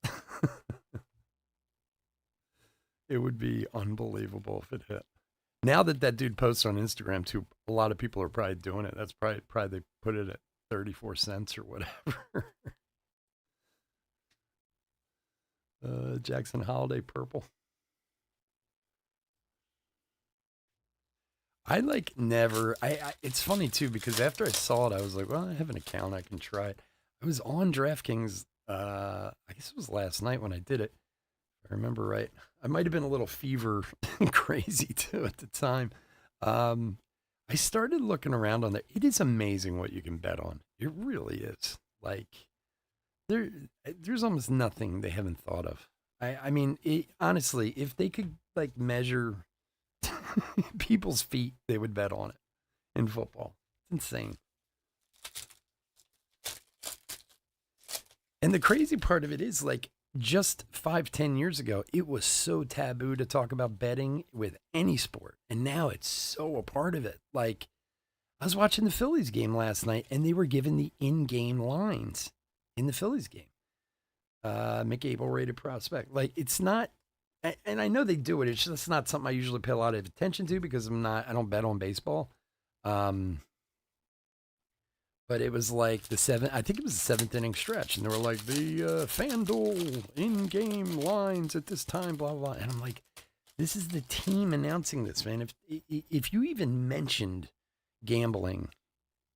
Speaker 1: It would be unbelievable if it hit. Now that dude posts on Instagram too, a lot of people are probably doing it. That's probably they put it at 34 cents or whatever. Jackson Holiday purple. I it's funny too, because after I saw it, I was like, well, I have an account. I can try it. I was on DraftKings. I guess it was last night when I did it. If I remember right. I might have been a little fever crazy too at the time. I I started looking around on there. It is amazing what you can bet on. It really is. Like there's almost nothing they haven't thought of. I mean, honestly, if they could like measure people's feet, they would bet on it in football. It's insane. And the crazy part of it is like just 5-10 years ago, it was so taboo to talk about betting with any sport. And now it's so a part of it. Like I was watching the Phillies game last night and they were given the in-game lines in the Phillies game. McAble rated prospect. Like it's not, and I know they do it. It's just not something I usually pay a lot of attention to because I don't bet on baseball. But it was like I think it was the seventh inning stretch. And they were like, the FanDuel in-game lines at this time, blah, blah. And I'm like, this is the team announcing this, man. If you even mentioned gambling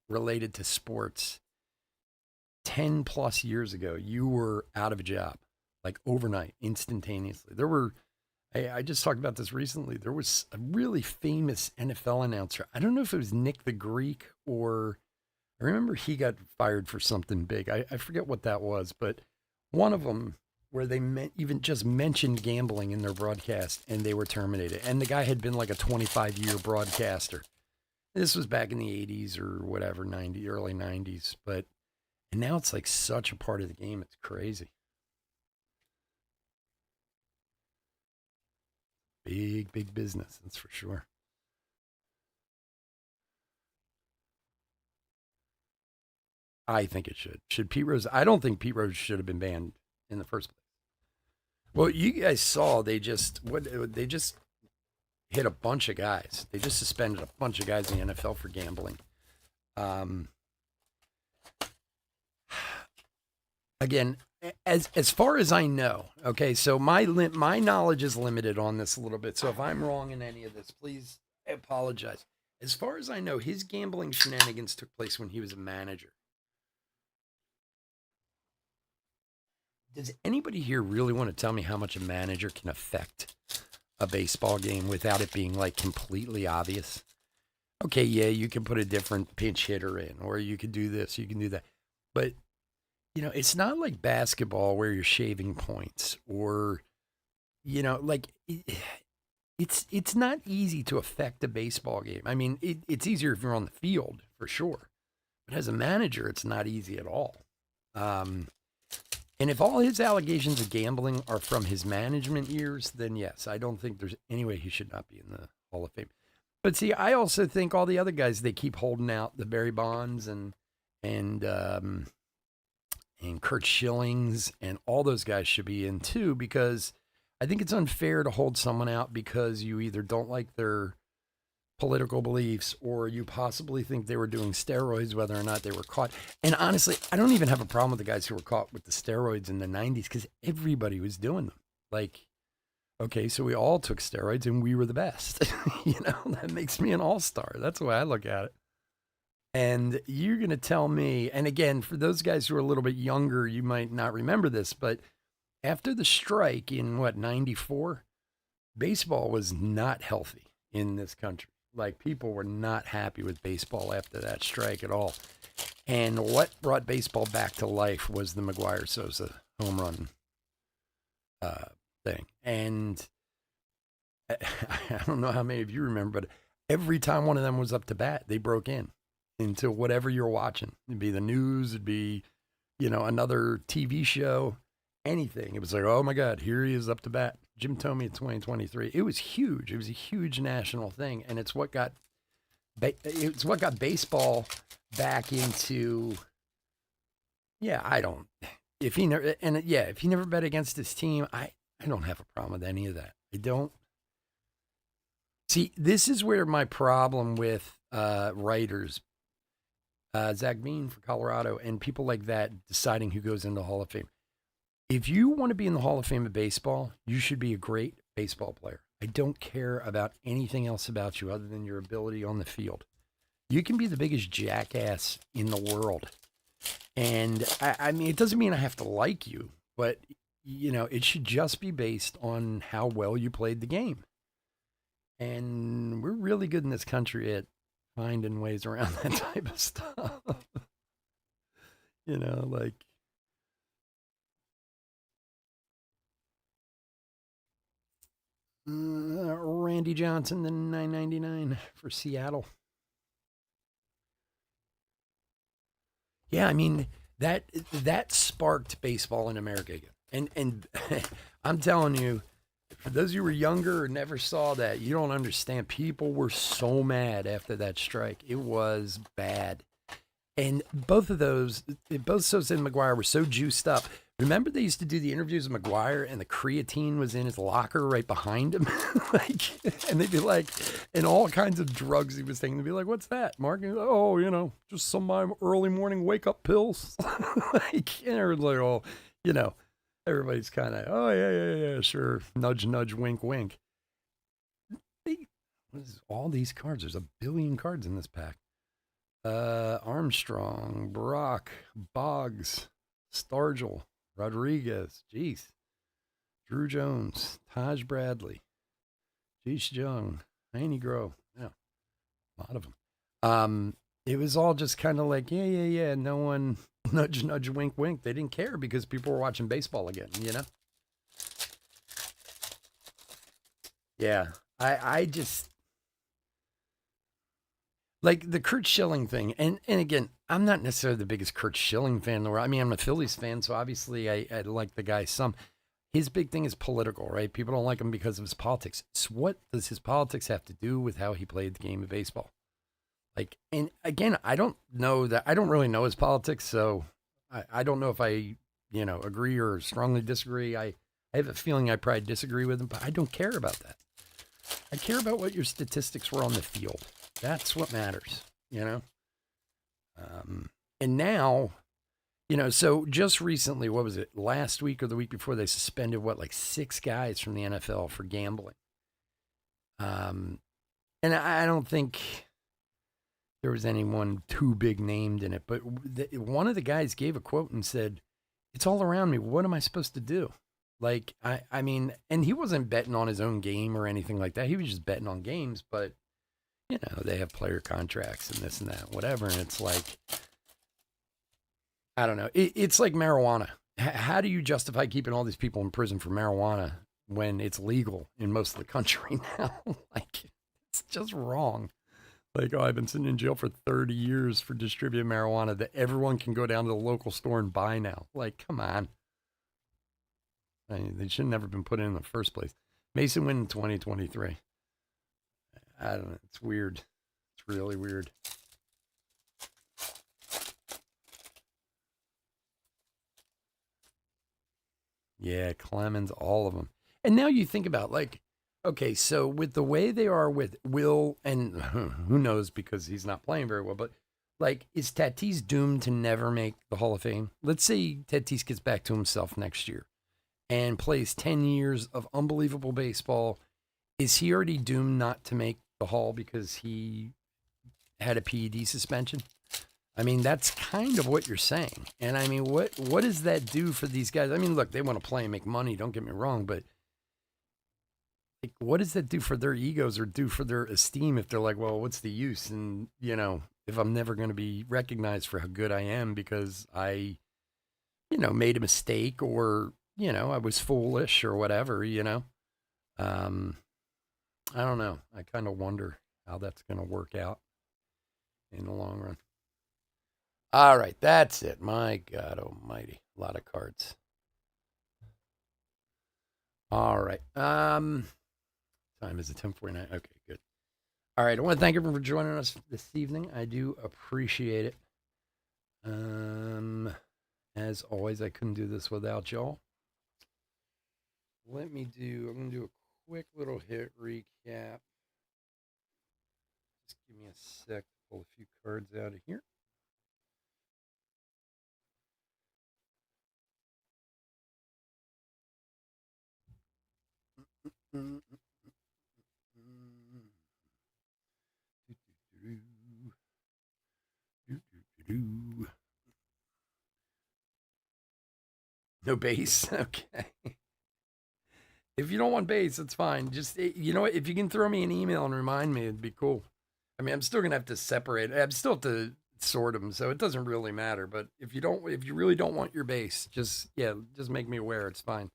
Speaker 1: related to sports 10 plus years ago, you were out of a job, like overnight, instantaneously. I just talked about this recently. There was a really famous NFL announcer. I don't know if it was Nick the Greek or I remember he got fired for something big. I forget what that was, but one of them where they even just mentioned gambling in their broadcast and they were terminated. And the guy had been like a 25-year broadcaster. This was back in the 80s or whatever, early 90s. And now it's like such a part of the game. It's crazy. Big, big business. That's for sure. I think it should. Should Pete Rose? I don't think Pete Rose should have been banned in the first place. Well, you guys saw they just hit a bunch of guys. They just suspended a bunch of guys in the NFL for gambling. Again, as far as I know, okay, so my knowledge is limited on this a little bit. So if I'm wrong in any of this, please, I apologize. As far as I know, his gambling shenanigans took place when he was a manager. Does anybody here really want to tell me how much a manager can affect a baseball game without it being like completely obvious? Okay, yeah, you can put a different pinch hitter in, or you could do this, you can do that. But, it's not like basketball where you're shaving points or, like it's not easy to affect a baseball game. I mean, it's easier if you're on the field for sure. But as a manager, it's not easy at all. And if all his allegations of gambling are from his management years, then yes, I don't think there's any way he should not be in the Hall of Fame. But see, I also think all the other guys, they keep holding out, the Barry Bonds and Kurt Schillings and all those guys should be in too, because I think it's unfair to hold someone out because you either don't like their political beliefs or you possibly think they were doing steroids, whether or not they were caught. And honestly, I don't even have a problem with the guys who were caught with the steroids in the 90s because everybody was doing them. Like, okay, so we all took steroids and we were the best. That makes me an all-star. That's the way I look at it. And you're going to tell me, and again, for those guys who are a little bit younger, you might not remember this, but after the strike in 94, baseball was not healthy in this country. Like, people were not happy with baseball after that strike at all. And what brought baseball back to life was the McGuire Sosa home run thing. And I don't know how many of you remember, but every time one of them was up to bat, they broke into whatever you're watching. It'd be the news, it'd be, another TV show, anything. It was like, oh my God, here he is up to bat. Jim Thome in 2023. It was huge. It was a huge national thing, and it's what got baseball back into. Yeah, if he never bet against his team, I don't have a problem with any of that. I don't. See, this is where my problem with writers, Zach Bean for Colorado, and people like that deciding who goes into the Hall of Fame. If you want to be in the Hall of Fame of baseball, you should be a great baseball player. I don't care about anything else about you other than your ability on the field. You can be the biggest jackass in the world. And I mean, it doesn't mean I have to like you, but it should just be based on how well you played the game. And we're really good in this country at finding ways around that type of stuff. Like Randy Johnson, the 9.99 for Seattle. Yeah, I mean that sparked baseball in America again. And I'm telling you, for those of you who were younger or never saw that, you don't understand. People were so mad after that strike. It was bad. And both Sosa and McGuire were so juiced up. Remember they used to do the interviews with McGuire and the creatine was in his locker right behind him? And they'd be like, and all kinds of drugs he was taking. They'd be like, what's that, Mark? And oh, just some of my early morning wake up pills. And everyone's like, oh, everybody's kind of, oh, yeah, sure. Nudge, nudge, wink, wink. What is all these cards? There's a billion cards in this pack. Armstrong, Brock, Boggs, Stargell, Rodriguez, jeez, Drew Jones, Taj Bradley, Jace Jung, Haney Grow. Yeah, a lot of them. It was all just kind of like, yeah. No one nudge, nudge, wink, wink. They didn't care because people were watching baseball again, Yeah, I just like the Kurt Schilling thing, and again, I'm not necessarily the biggest Kurt Schilling fan in the world. I mean, I'm a Phillies fan, so obviously I like the guy some. His big thing is political, right? People don't like him because of his politics. So what does his politics have to do with how he played the game of baseball? Like, and again, I don't really know his politics, so I don't know if I, agree or strongly disagree. I have a feeling I probably disagree with him, but I don't care about that. I care about what your statistics were on the field. That's what matters, And now, so just recently, what was it, last week or the week before, they suspended, like 6 guys from the NFL for gambling. And I don't think there was anyone too big named in it, but one of the guys gave a quote and said, it's all around me. What am I supposed to do? Like, I mean, and he wasn't betting on his own game or anything like that. He was just betting on games, but they have player contracts and this and that, whatever. And it's like, I don't know. It's like marijuana. How do you justify keeping all these people in prison for marijuana when it's legal in most of the country now? Like, it's just wrong. Like, oh, I've been sitting in jail for 30 years for distributing marijuana that everyone can go down to the local store and buy now. Like, come on. I mean, they should have never been put in the first place. Mason win in 2023. I don't know. It's weird. It's really weird. Yeah, Clemens, all of them. And now you think about, like, okay, so with the way they are with Will, and who knows because he's not playing very well, but like, is Tatis doomed to never make the Hall of Fame? Let's say Tatis gets back to himself next year and plays 10 years of unbelievable baseball. Is he already doomed not to make the Hall because he had a PED suspension? I mean, that's kind of what you're saying. And I mean, what does that do for these guys? I mean, look, they want to play and make money, don't get me wrong, but like, what does that do for their egos or do for their esteem if they're like, well, what's the use? And, if I'm never going to be recognized for how good I am because I, made a mistake or, I was foolish or whatever, I don't know. I kind of wonder how that's going to work out in the long run. All right, that's it. My God almighty. A lot of cards. All right. Time is it 10:49? Okay, good. All right, I want to thank everyone for joining us this evening. I do appreciate it. As always, I couldn't do this without y'all. I'm going to do a quick little hit recap. Just give me a sec to pull a few cards out of here. No base? Okay. If you don't want base, it's fine. Just, you know what? If you can throw me an email and remind me, it'd be cool. I mean, I'm still gonna have to separate. I still have to sort them, so it doesn't really matter. But if you really don't want your base, just just make me aware. It's fine.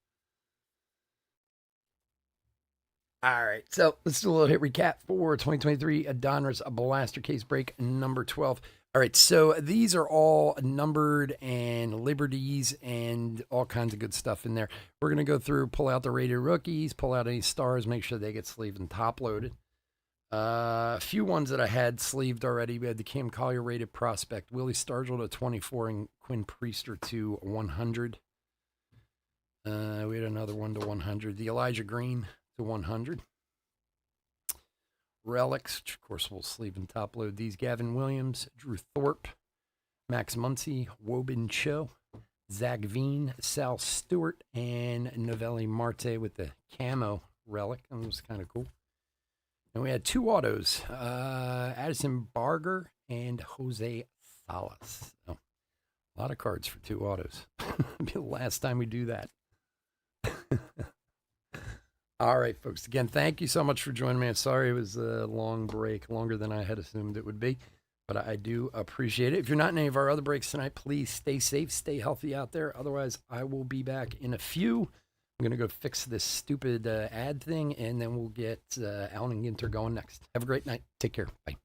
Speaker 1: All right, so let's do a little hit recap for 2023 Donruss Blaster Case Break number 12. All right, so these are all numbered and liberties and all kinds of good stuff in there. We're going to go through, pull out the rated rookies, pull out any stars, make sure they get sleeved and top loaded. A few ones that I had sleeved already. We had the Cam Collier rated prospect, Willie Stargell to 24, and Quinn Priester to 100. We had another one to 100. The Elijah Green to 100. Relics, which of course we'll sleeve and top load these. Gavin Williams, Drew Thorpe, Max Muncy, Wobin Cho, Zach Veen, Sal Stewart, and Novelli Marte with the camo relic. That was kind of cool. And we had two autos, Addison Barger and Jose Salas. So, a lot of cards for two autos. It'll be the last time we do that. All right, folks. Again, thank you so much for joining me. I'm sorry it was a long break, longer than I had assumed it would be, but I do appreciate it. If you're not in any of our other breaks tonight, please stay safe, stay healthy out there. Otherwise, I will be back in a few. I'm going to go fix this stupid ad thing, and then we'll get Alan and Ginter going next. Have a great night. Take care. Bye.